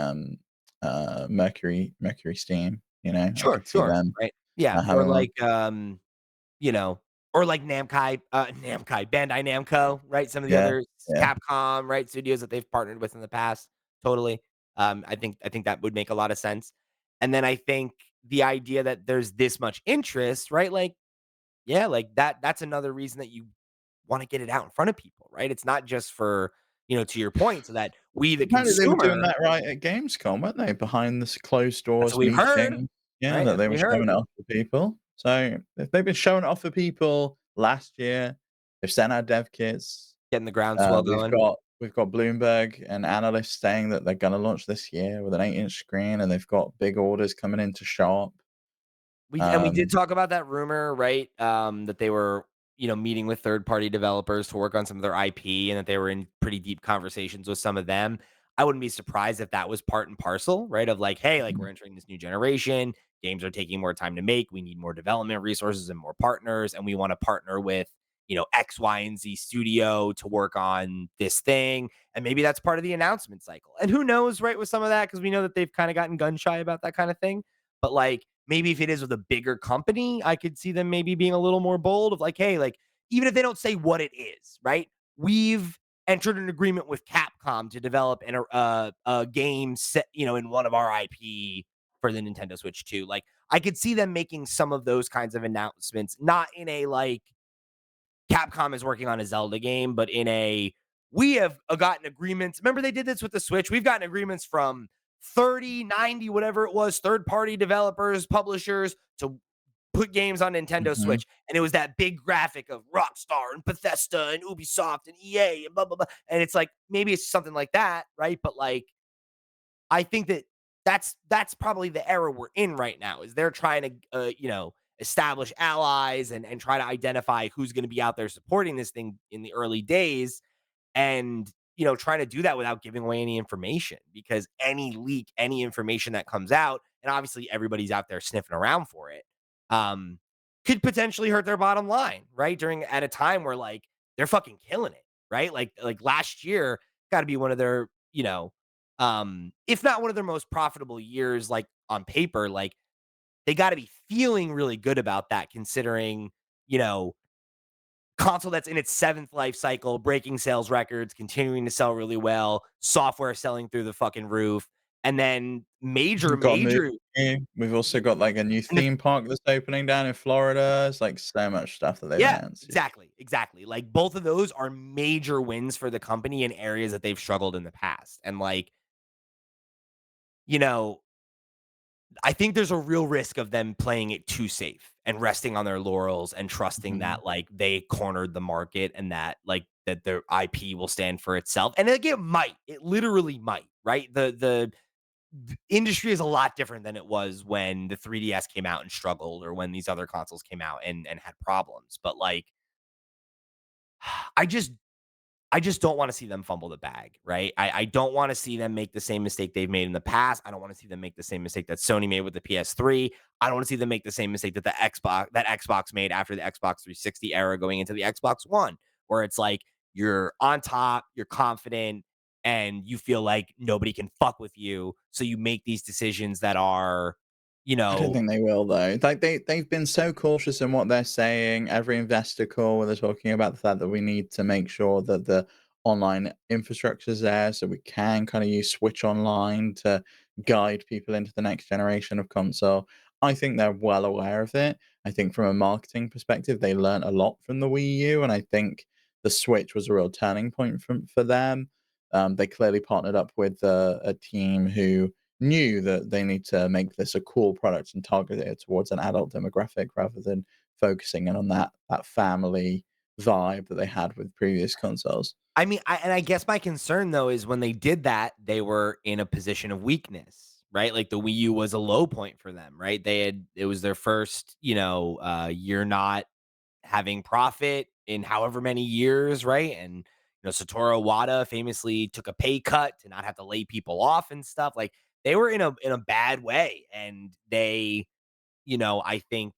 Mercury Steam. You know, I Sure, could see sure. them Right. Yeah. Or having one. like, you know, or like Bandai Namco, right? Some of the Yeah, other yeah. Capcom, right? Studios that they've partnered with in the past. Totally. I think that would make a lot of sense. And then I think the idea that there's this much interest, right? Like, yeah, like that's another reason that you want to get it out in front of people, right? It's not just for, to your point, so that we, the Apparently they were doing consumer, that right at Gamescom, weren't they? Behind this closed that's what doors we've heard, meeting. Yeah, right? that That's they what were we heard. showing it off to people. So if they've been showing it off for people last year, they've sent out dev kits. Getting the groundswell We've going. got Bloomberg and analysts saying that they're gonna launch this year with an 8-inch screen, and they've got big orders coming into shop. We did Um, talk about that rumor, right? That they were, meeting with third party developers to work on some of their IP, and that they were in pretty deep conversations with some of them. I wouldn't be surprised if that was part and parcel, right? Of like, hey, like we're entering this new generation. games are taking more time to make. We need more development resources and more partners, and we want to partner with, X, Y, and Z studio to work on this thing. And maybe that's part of the announcement cycle. And who knows, right, with some of that, because we know that they've kind of gotten gun shy about that kind of thing. But like maybe if it is with a bigger company, I could see them maybe being a little more bold of like, hey, like, even if they don't say what it is, right? We've entered an agreement with Capcom to develop a game set, in one of our IP for the Nintendo Switch 2. Like, I could see them making some of those kinds of announcements, not in a like Capcom is working on a Zelda game, but in a we have gotten agreements. Remember, they did this with the Switch. We've gotten agreements from 30, 90, whatever it was, third party developers, publishers to put games on Nintendo Mhm. Switch. And it was that big graphic of Rockstar and Bethesda and Ubisoft and EA and blah, blah, blah. And it's like, maybe it's something like that, right? But like, I think that that's probably the era we're in right now is they're trying to establish allies and try to identify who's going to be out there supporting this thing in the early days and trying to do that without giving away any information because any leak, any information that comes out, and obviously everybody's out there sniffing around for it, um, could potentially hurt their bottom line, right? During at a time where like they're fucking killing it, right? Like last year got to be one of their, if not one of their most profitable years, like on paper, like they got to be feeling really good about that considering, you know, console that's in its seventh life cycle, breaking sales records, continuing to sell really well, software selling through the fucking roof, and then major, We've got a movie. major, We've also got, like, a new and the, theme park that's opening down in Florida. It's, like, so much stuff that they've yeah, announced, yeah. exactly, exactly. Like both of those are major wins for the company in areas that they've struggled in the past, and like, you know, I think there's a real risk of them playing it too safe and resting on their laurels and trusting Mhm. that like they cornered the market and that like that their IP will stand for itself. And like it might, it literally might, right? The industry is a lot different than it was when the 3DS came out and struggled or when these other consoles came out and had problems. But like I just I just don't want to see them fumble the bag, right? I don't want to see them make the same mistake they've made in the past. I don't want to see them make the same mistake that Sony made with the PS3. I don't want to see them make the same mistake that Xbox made after the Xbox 360 era going into the Xbox One, where it's like you're on top, you're confident, and you feel like nobody can fuck with you. So you make these decisions that are, you I don't know, think they will though. Like they've been so cautious in what they're saying. Every investor call where they're talking about the fact that we need to make sure that the online infrastructure is there so we can kind of use Switch Online to guide people into the next generation of console. I think they're well aware of it. I think from a marketing perspective, they learned a lot from the Wii U, and I think the Switch was a real turning point for them. They clearly partnered up with a team who knew that they need to make this a cool product and target it towards an adult demographic rather than focusing in on that family vibe that they had with previous consoles. I mean, I guess my concern though is when they did that, they were in a position of weakness, right? Like the Wii U was a low point for them, right? It was their first, year not having profit in however many years, right? And Satoru Iwata famously took a pay cut to not have to lay people off and stuff. Like they were in a bad way, and I think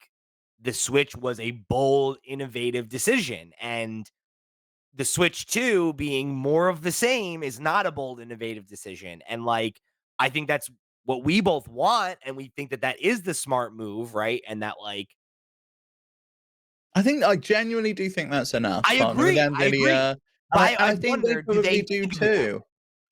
the Switch was a bold, innovative decision, and the Switch 2 being more of the same is not a bold, innovative decision. And like, I think that's what we both want. And we think that that is the smart move, right? And that, like, I think I genuinely do think that's enough, I partner with agree. I agree. NVIDIA, But and I I think they wonder, do probably they do do that? too.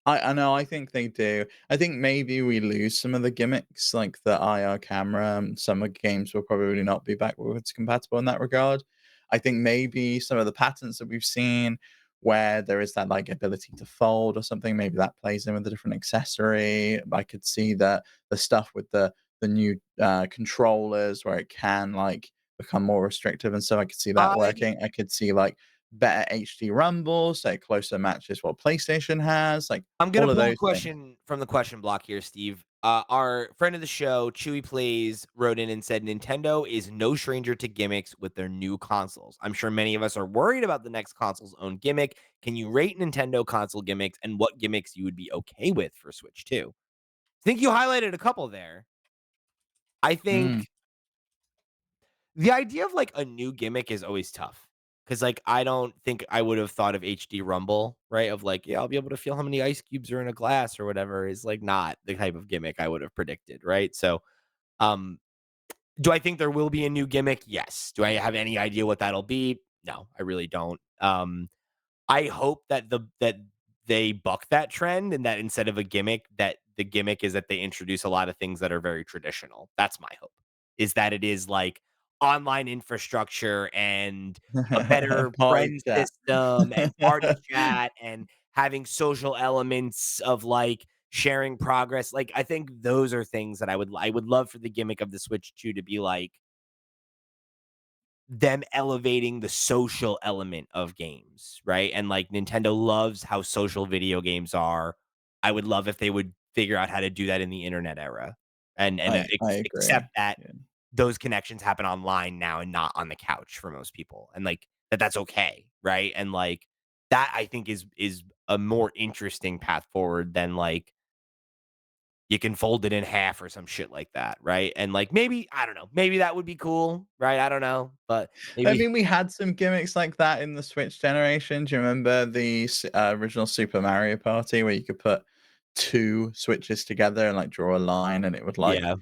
I know, I think they do. I think maybe we lose some of the gimmicks, like the IR camera, some of the games will probably not be backwards compatible in that regard. I think maybe some of the patterns that we've seen where there is that, like, ability to fold or something, maybe that plays in with a different accessory. I could see that the stuff with the new, controllers where it can, like, become more restrictive and so I could see that I working. I could see, like, better HD rumble, so it closer matches what PlayStation has, like, I'm gonna all of pull a those things. question from the question block here, Steve. Our friend of the show, Chewy Plays, wrote in and said Nintendo is no stranger to gimmicks with their new consoles. I'm sure many of us are worried about the next console's own gimmick. Can you rate Nintendo console gimmicks and what gimmicks you would be okay with for Switch 2? I think you highlighted a couple there. I Mm. think the idea of, like, a new gimmick is always tough, because like, I don't think I would have thought of HD Rumble, right? Of like, "Yeah, I'll be able to feel how many ice cubes are in a glass," or whatever, is, like, not the type of gimmick I would have predicted, right? So, um, do I think there will be a new gimmick? Yes. Do I have any idea what that'll be? No, I really don't. I hope that they buck that trend, and that instead of a gimmick, that the gimmick is that they introduce a lot of things that are very traditional. That's my hope. Is that it is like online infrastructure and a better Party friend chat. system and party chat and having social elements of like sharing progress. Like I think those are things that I would love for the gimmick of the Switch 2 to be like them elevating the social element of games, right? And like Nintendo loves how social video games are. I would love if they would figure out how to do that in the internet era and I agree. accept that Yeah. those connections happen online now and not on the couch for most people. And like that's okay, right? And like that I think is a more interesting path forward than like you can fold it in half or some shit like that, right? And like maybe I don't know, maybe that would be cool, right? I don't know, but I maybe mean, we had some gimmicks like that in the Switch generation. Do you remember the original Super Mario Party where you could put 2 switches together and, like, draw a line and it would, like, yeah.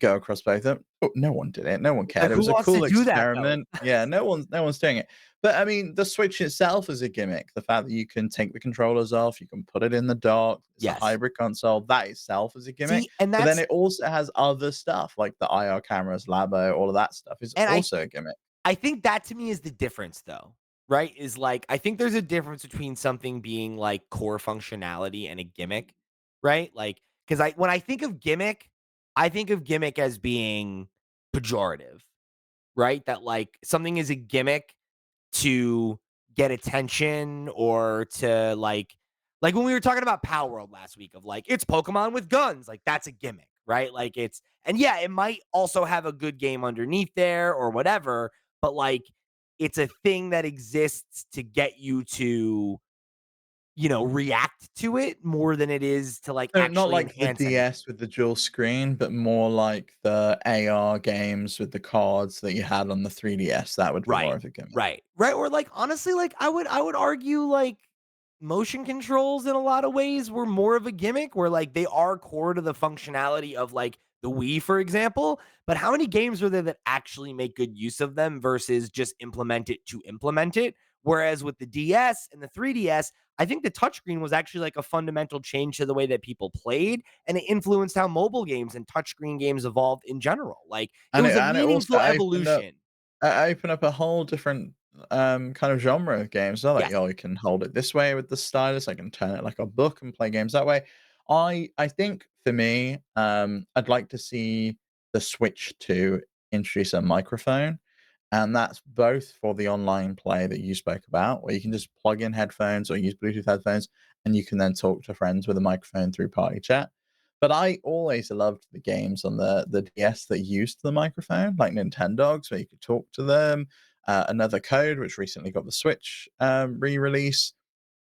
go across both of them? Oh, no one did it. No one Like, cared. It who was a wants to cool do that though? experiment. Yeah, no one's doing it. But, I mean, the Switch itself is a gimmick. The fact that you can take the controllers off, you can put it in the dock, it's a Yes. hybrid console, that itself is a gimmick. See, and But then that's it also has other stuff like the IR cameras, Labo, all of that stuff is and also a gimmick. I think that to me is the difference though, right? Is like I think there's a difference between something being like core functionality and a gimmick, right? Like cuz I when I think of gimmick as being pejorative, right? That like something is a gimmick to get attention or to like when we were talking about Power World last week of like it's Pokemon with guns, like that's a gimmick, right? Like it's and yeah, it might also have a good game underneath there or whatever, but like it's a thing that exists to get you to, react to it more than it is to like So not actually like the enhance anything. DS with the dual screen, but more like the AR games with the cards that you had on the 3DS, that would be more Right. of a gimmick. Right. Right. Or like honestly, like I would argue like motion controls in a lot of ways were more of a gimmick where like they are core to the functionality of like the Wii, for example. But how many games are there that actually make good use of them versus just implement it to implement it? Whereas with the DS and the 3DS, I think the touchscreen was actually like a fundamental change to the way that people played, and it influenced how mobile games and touchscreen games evolved in general. Like it was a And it also meaningful evolution. opened up a whole different, kind of genre of games. So like, Yes. oh, you can hold it this way with the stylus, I can turn it like a book and play games that way. I think for me, I'd like to see the Switch to introduce a microphone, and that's both for the online play that you spoke about, where you can just plug in headphones or use Bluetooth headphones, and you can then talk to friends with a microphone through party chat. But I always loved the games on the DS that used the microphone, like Nintendogs, where you could talk to them. Another Code, which recently got the Switch re-release,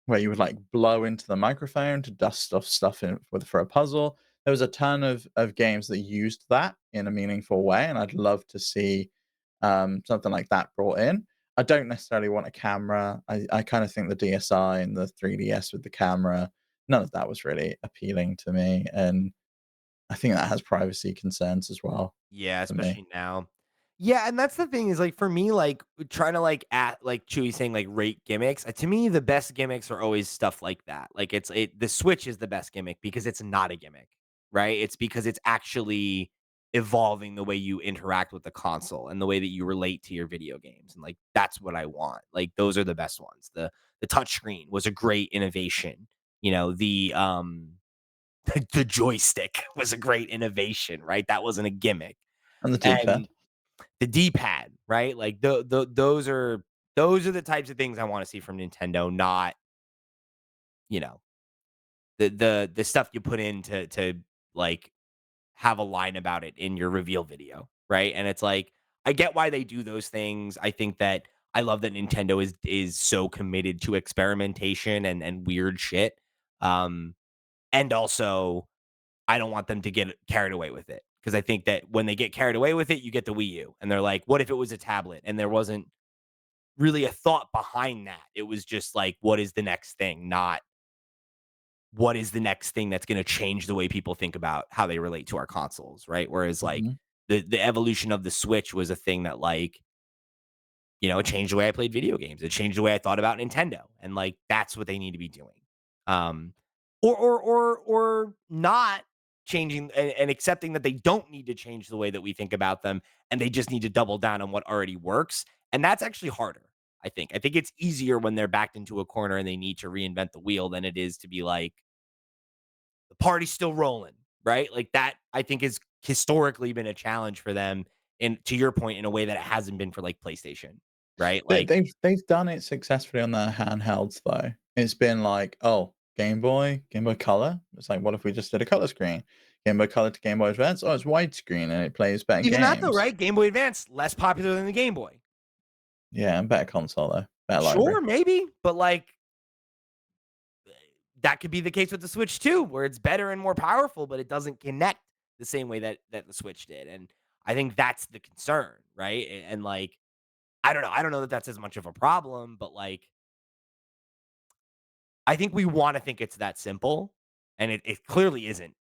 where you would like blow into the microphone to dust off stuff in, for a puzzle. There was a ton of games that used that in a meaningful way, and I'd love to see something like that brought in. I don't necessarily want a camera. I kind of think the DSi and the 3DS with the camera, none of that was really appealing to me, and I think that has privacy concerns as well Yeah, for me. especially now. Yeah, and that's the thing is like for me, like trying to like at like Chewy saying like rate gimmicks. To me, the best gimmicks are always stuff like that. Like the Switch is the best gimmick because it's not a gimmick, right? It's because it's actually evolving the way you interact with the console and the way that you relate to your video games. And like that's what I want. Like those are the best ones. The touchscreen was a great innovation. The joystick was a great innovation, right? That wasn't a gimmick. And the D-pad. And the D-pad, right? Like those are the types of things I wanna see from Nintendo, not, you know, the stuff you put in to, like, have a line about it in your reveal video, right? And it's like, I get why they do those things. I think that I love that Nintendo is so committed to experimentation and weird shit. And also I don't want them to get carried away with it because I think that when they get carried away with it, you get the Wii U, and they're like, "What if it was a tablet?" And there wasn't really a thought behind that. It was just like, "What is the next thing?" Not what is the next thing that's going to change the way people think about how they relate to our consoles, right? Whereas like Mhm. the evolution of the Switch was a thing that like, it changed the way I played video games. It changed the way I thought about Nintendo, and like that's what they need to be doing. Um, or not changing and accepting that they don't need to change the way that we think about them, and they just need to double down on what already works. And that's actually harder. I think. I think it's easier when they're backed into a corner and they need to reinvent the wheel than it is to be like the party's still rolling, right? Like that. I think has historically been a challenge for them, and to your point, in a way that it hasn't been for like PlayStation, right? Like They've done it successfully on their handhelds though. It's been like, oh, Game Boy Color. It's like, what if we just did a color screen? Game Boy Color to Game Boy Advance. Oh, it's widescreen and it plays better even that though, games. right? Game Boy Advance less popular than the Game Boy. Yeah, and better console though, better library. Sure, maybe, but like that could be the case with the Switch too, where it's better and more powerful, but it doesn't connect the same way that the Switch did. And I think that's the concern, right? And like I don't know. I don't know that that's as much of a problem, but like I think we want to think it's that simple, and it clearly isn't.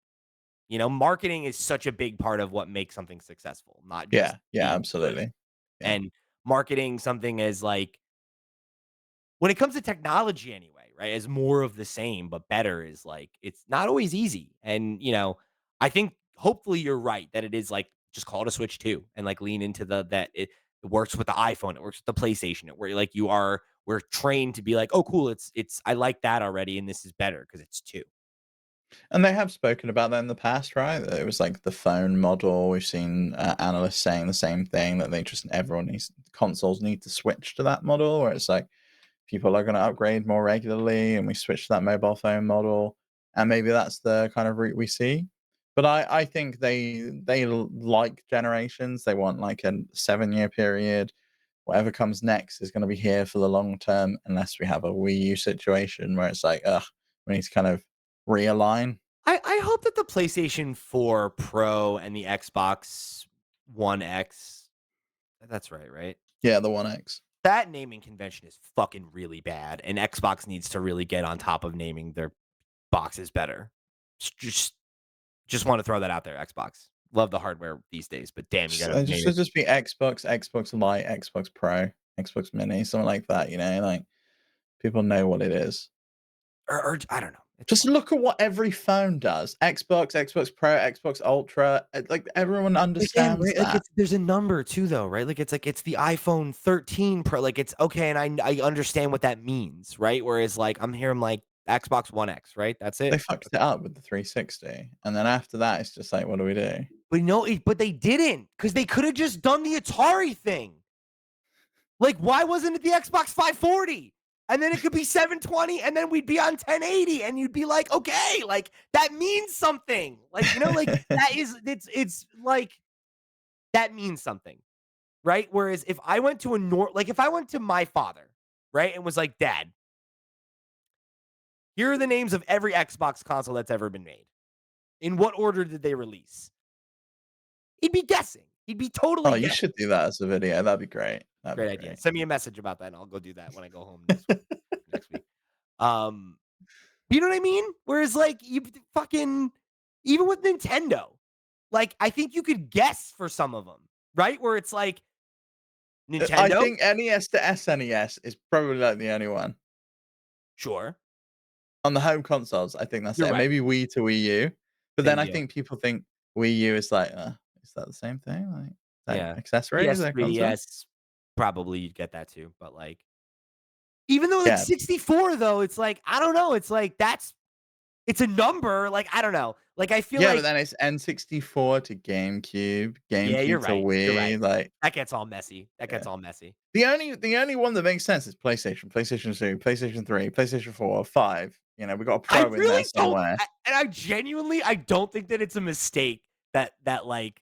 Marketing is such a big part of what makes something successful, not just Yeah, yeah, being good. absolutely. Yeah. And marketing something as like when it comes to technology anyway, right? As more of the same but better is like it's not always easy. And I think hopefully you're right that it is like just call it a Switch 2 and like lean into it works with the iPhone, it works with the PlayStation, where like we're trained to be like, oh cool, it's I like that already and this is better because it's 2. And they have spoken about that in the past, right? That it was like the phone model. We've seen analysts saying the same thing that everyone needs consoles need to switch to that model, where it's like people are going to upgrade more regularly, and we switch to that mobile phone model, and maybe that's the kind of route we see. But I think like generations. They want like a 7 year period. Whatever comes next is going to be here for the long term, unless we have a Wii U situation where it's like, ugh, we need to kind of realign. I hope that the PlayStation 4 Pro and the Xbox One X, that's right? Yeah, the One X. That naming convention is fucking really bad, and Xbox needs to really get on top of naming their boxes better. Just want to throw that out there, Xbox. Love the hardware these days, but damn, you gotta name it. Just be Xbox, Xbox Lite, Xbox Pro, Xbox Mini, something like that. Like people know what it is. Or I don't know. It's Just fine. look at what every phone does. Xbox, Xbox Pro, Xbox Ultra. Like everyone Again, understands right? Like that. there's a number too, though, right? Like it's the iPhone 13 Pro. Like it's okay, and I understand what that means, right? Whereas like I'm hearing like Xbox One X, right? That's They it. fucked it up with the 360, and then after that, it's just like, what do we do? But but they didn't because they could have just done the Atari thing. Like, why wasn't it the Xbox 540? And then it could be 720, and then we'd be on 1080, and you'd be like, okay, like that means something. Like, like that is it's like that means something, right? Whereas if I went to like if I went to my father, right, and was like, Dad, here are the names of every Xbox console that's ever been made. In what order did they release? He'd be guessing. He'd be Oh, totally you guessing. should do that as a video. That'd be great. That'd Great be idea. great. Send me a message about that, and I'll go do that when I go home next week. Um, you know what I mean? Whereas, like, you fucking even with Nintendo, like, I think you could guess for some of them, right? Where it's like I Nintendo, think NES to SNES is probably like the only one. sure, On the home consoles, I think that's you're it. right. Maybe Wii to Wii U, but then Same I deal. think people think Wii U is like, is that the same thing? Like, that Yeah. accessory? Is DS, that a console? 3DS, probably you'd get that too. But like, even though like Yeah. 64, though, it's like, I don't know. It's like it's a number. Like, I don't know. Like, I feel Yeah, but like, then it's N64 to GameCube, yeah, you're GameCube to right. You're right. Wii, like, That gets all messy. That yeah. gets all messy. The only one that makes sense is PlayStation, PlayStation 2, PlayStation 3, PlayStation 4, 5. We got a I Pro in there really don't, somewhere. and I genuinely, I don't think that it's a mistake that like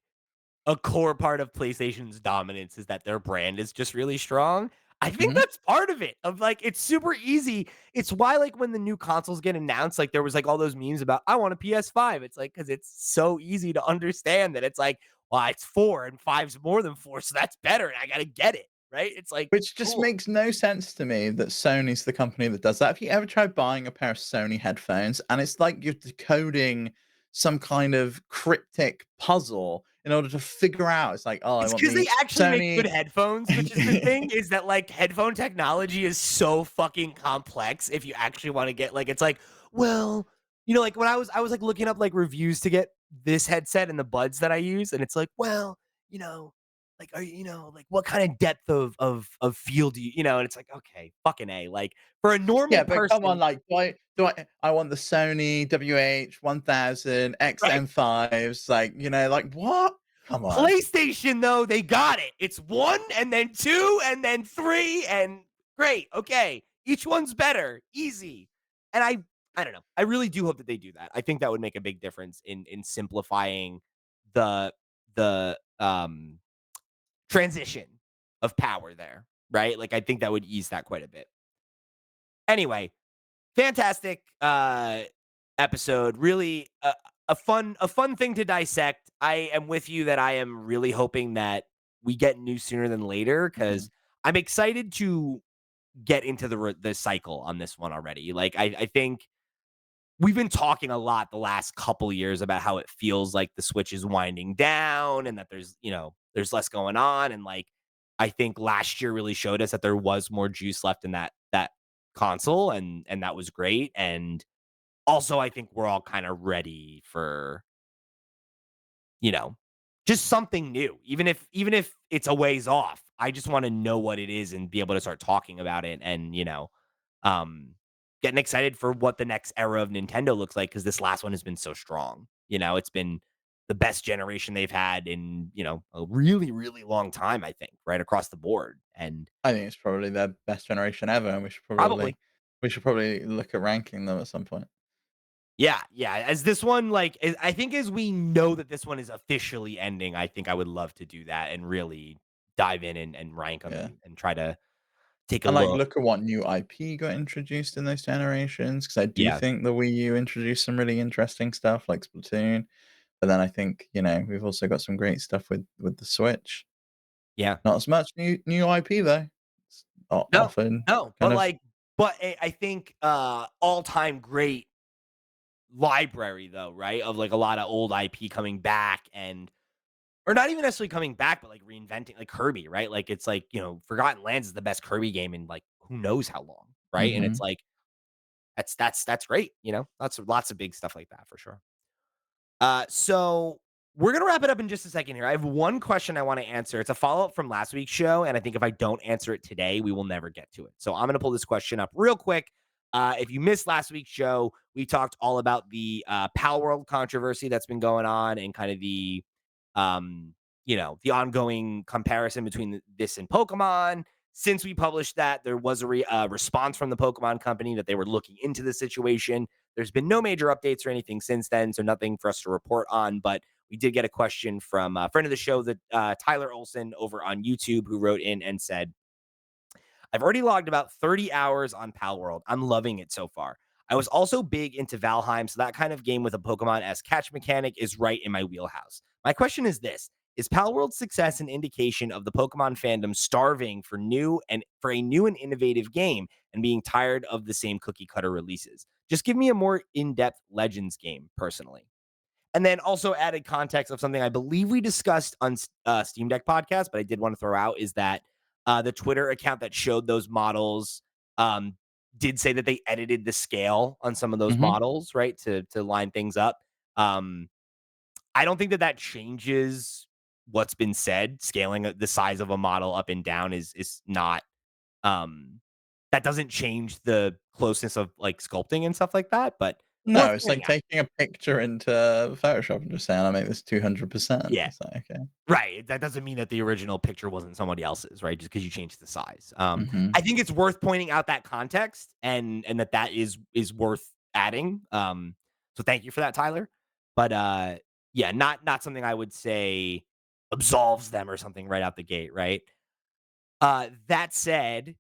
a core part of PlayStation's dominance is that their brand is just really strong. I think Mhm. that's part of it, of, like, it's super easy. It's why, like, when the new consoles get announced, like, there was, like, all those memes about, "I want a PS5." It's like, because it's so easy to understand that it's like, "Well, it's 4 and five's more than 4, so that's better, and I gotta get it." Right? It's like, Which just cool. makes no sense to me that Sony's the company that does that. Have you ever tried buying a pair of Sony headphones and it's like you're decoding some kind of cryptic puzzle in order to figure out it's like, "Oh, I It's want because they the actually make good Sony." headphones, which is the thing, is that, like, headphone technology is so fucking complex if you actually wanna get, like, it's like, well, like, when I was, like, looking up, like, reviews to get this headset and the buds that I use, and it's like, well, you know, like, are like, what kinda depth of feel do and it's like, okay, fucking A, like, for a normal Yeah, but come on, person. like, do I want the Sony WH-1000 Right. XM5s, like, like, what? Come on. PlayStation, though, they got it. It's 1 and then 2 and then 3 and great, okay. Each one's better, easy. And I don't know. I really do hope that they do that. I think that would make a big difference in simplifying the the transition of power there, right? Like, I think that would ease that quite a bit. Anyway, fantastic, episode. Really a fun thing to dissect. I am with you that I am really hoping that we get news sooner than later Mhm. because I'm excited to get into the cycle on this one already. Like, I think we've been talking a lot the last couple years about how it feels like the Switch is winding down and that there's less going on. And, like, I think last year really showed us that there was more juice left in that console, and that was great. And also, I think we're all kind of ready for, you know, just something new. Even if it's a ways off, I just want to know what it is and be able to start talking about it and, um getting excited for what the next era of Nintendo looks like because this last one has been so strong. It's been the best generation they've had in, a really, really long time, I think, right across the board. And I think it's probably their best generation ever, and probably. we should probably look at ranking them at some point. Yeah, yeah. As this one, like, I think as we know that this one is officially ending, I think I would love to do that and really dive in and rank them Yeah. and try to take a And, like, look. look at what new IP got introduced in those generations. Because I do Yeah, think the Wii U introduced some really interesting stuff like Splatoon, but then I think, we've also got some great stuff with the Switch. yeah. Not as much new IP though. It's No, often no, kind but of. like, I think all time great library though, right? Of, like, a lot of old IP coming back and or not even necessarily coming back, but, like, reinventing, like Kirby, right? Like, it's like, Forgotten Lands is the best Kirby game in, like, who knows how long, right? And it's Mhm. like that's great, lots of big stuff like that for sure. So we're gonna wrap it up in just a second here. I have one question I want to answer. It's a follow up from last week's show, and I think if I don't answer it today, we will never get to it. So I'm gonna pull this question up real quick. If you missed last week's show, we talked all about the Pal World controversy that's been going on and kind of um, the ongoing comparison between this and Pokemon. Since we published that, there was a response from the Pokemon company that they were looking into the situation. There's been no major updates or anything since then, so nothing for us to report on. But we did get a question from a friend of the show, that Tyler Olson over on YouTube, who wrote in and said, I've already logged about 30 hours on Pal World. I'm loving it so far. I was also big into Valheim, so that kind of game with a Pokemon-esque catch mechanic is right in my wheelhouse. My question is this: is Pal World's success an indication of the Pokemon fandom starving for a new and innovative game and being tired of the same cookie cutter releases? Just give me a more in-depth Legends game, personally. And then also added context of something I believe we discussed on Steam Deck podcast, but I did want to throw out is that the Twitter account that showed those models um, did say that they edited the scale on some of those Mhm. models, right, to line things up. Um, I don't think that changes what's been said. Scaling the size of a model up and down is not um, that doesn't change the closeness of, like, sculpting and stuff like that. But worth No, it's pointing like out. taking a picture into Photoshop and just saying, "I'll make this 200%." Yeah. It's like, okay. Right, that doesn't mean that the original picture wasn't somebody else's, right? Just because you changed the size. Mhm. I think it's worth pointing out that context and that is worth adding. So thank you for that, Tyler. But, yeah, not something I would say absolves them or something right out the gate, right? That said,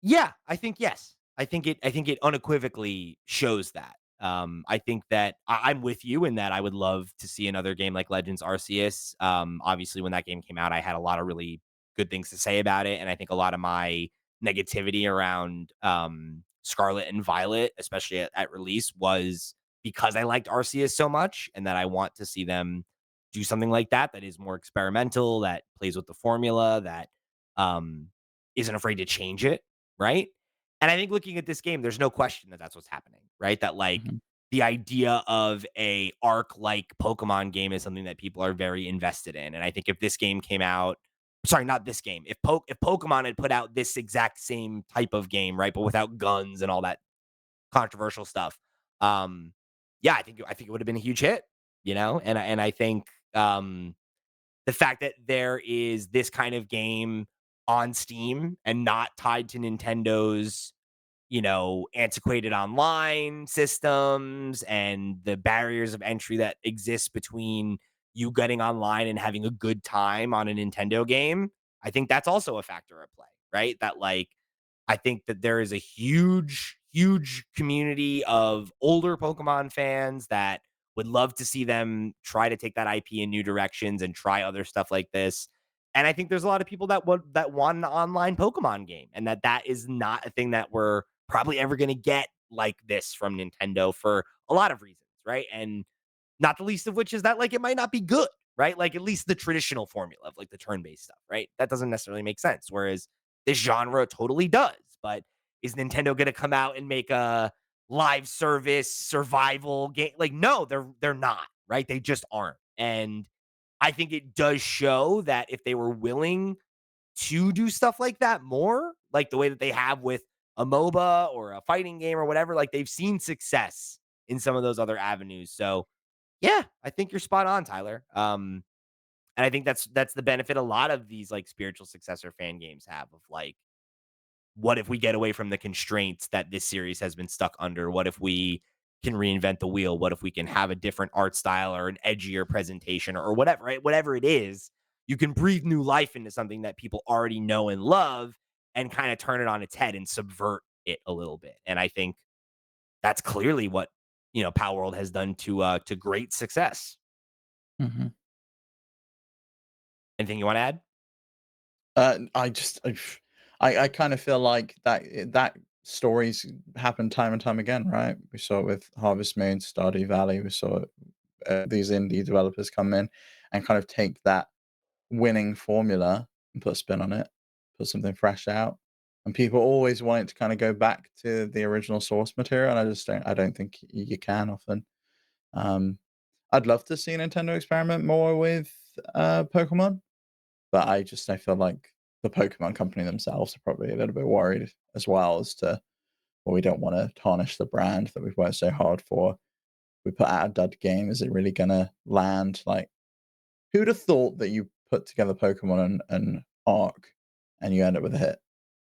yeah, I think yes. I think it unequivocally shows that. I think that I'm with you in that I would love to see another game like Legends Arceus. Obviously, when that game came out, I had a lot of really good things to say about it, and I think a lot of my negativity around Scarlet and Violet, especially at release, was because I liked Arceus so much, and that I want to see them do something like that that is more experimental, that plays with the formula, that um, isn't afraid to change it, right? And I think looking at this game, there's no question that that's what's happening, right? That like Mhm. the idea of a arc like Pokemon game is something that people are very invested in. And I think if this game came out, sorry, not this game, if Pokemon had put out this exact same type of game, right, but without guns and all that controversial stuff, um, yeah, I think it would have been a huge hit, and I think the fact that there is this kind of game on Steam and not tied to Nintendo's, antiquated online systems and the barriers of entry that exist between you getting online and having a good time on a Nintendo game, I think that's also a factor at play, right? That like I think that there is a huge, huge community of older Pokemon fans that would love to see them try to take that IP in new directions and try other stuff like this. And I think there's a lot of people that want an online Pokemon game, and that is not a thing that we're probably ever going to get like this from Nintendo for a lot of reasons, right? And not the least of which is that like it might not be good, right? Like at least the traditional formula of like the turn-based stuff, right? That doesn't necessarily make sense. Whereas this genre totally does. But is Nintendo going to come out and make a live service survival game? Like, no, they're not, right? They just aren't. And I think it does show that if they were willing to do stuff like that more, like the way that they have with a MOBA or a fighting game or whatever, like they've seen success in some of those other avenues. So yeah, I think you're spot on, Tyler. And I think that's the benefit a lot of these like spiritual successor fan games have of like, what if we get away from the constraints that this series has been stuck under? What if we can reinvent the wheel? What if we can have a different art style or an edgier presentation or whatever, right? Whatever it is, you can breathe new life into something that people already know and love and kind of turn it on its head and subvert it a little bit. And I think that's clearly what, Power World has done to great success. Mhm. Anything you want to add? I just I kind of feel like that stories happen time and time again, right? We saw it with Harvest Moon, Stardew Valley. We saw it, these indie developers come in and kind of take that winning formula and put a spin on it, put something fresh out, and people always want it to kind of go back to the original source material, and I don't think you can often. Um, I'd love to see Nintendo experiment more with Pokemon, but I feel like the Pokemon company themselves are probably a little bit worried as well as to, well, we don't want to tarnish the brand that we've worked so hard for. We put out a dud game. Is it really gonna land? Like, who'd have thought that you put together Pokemon and Arc and you end up with a hit?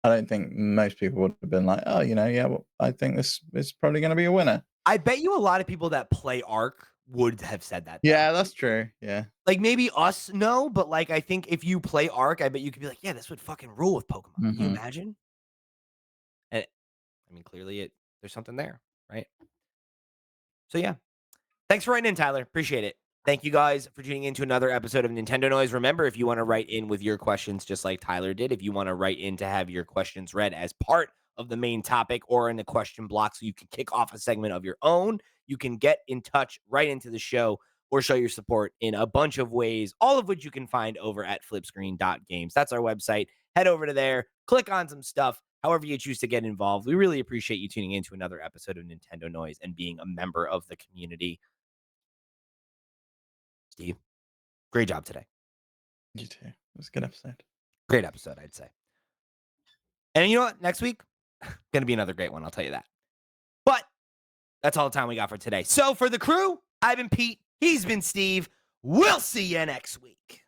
I don't think most people would have been like, oh, yeah, well, I think this is probably gonna be a winner. I bet you a lot of people that play Arc would have said that though. Yeah, that's true. Yeah. Like maybe us, no, but like I think if you play Arc, I bet you could be like, yeah, this would fucking rule with Pokemon. Can you Hmm. imagine? And I mean, clearly there's something there, right? So yeah. Thanks for writing in, Tyler. Appreciate it. Thank you guys for tuning in to another episode of Nintendo Noise. Remember, if you want to write in with your questions, just like Tyler did, if you want to write in to have your questions read as part of the main topic or in the question block so you can kick off a segment of your own, you can get in touch right into the show or show your support in a bunch of ways, all of which you can find over at flipscreen.games. That's our website. Head over to there, click on some stuff, however you choose to get involved. We really appreciate you tuning in to another episode of Nintendo Noise and being a member of the community. Steve, great job today. You too. It was a good episode. Great episode, I'd say. And you know what? Next week, going to be another great one. I'll tell you that. But that's all the time we got for today. So for the crew, I've been Pete. He's been Steve. We'll see you next week.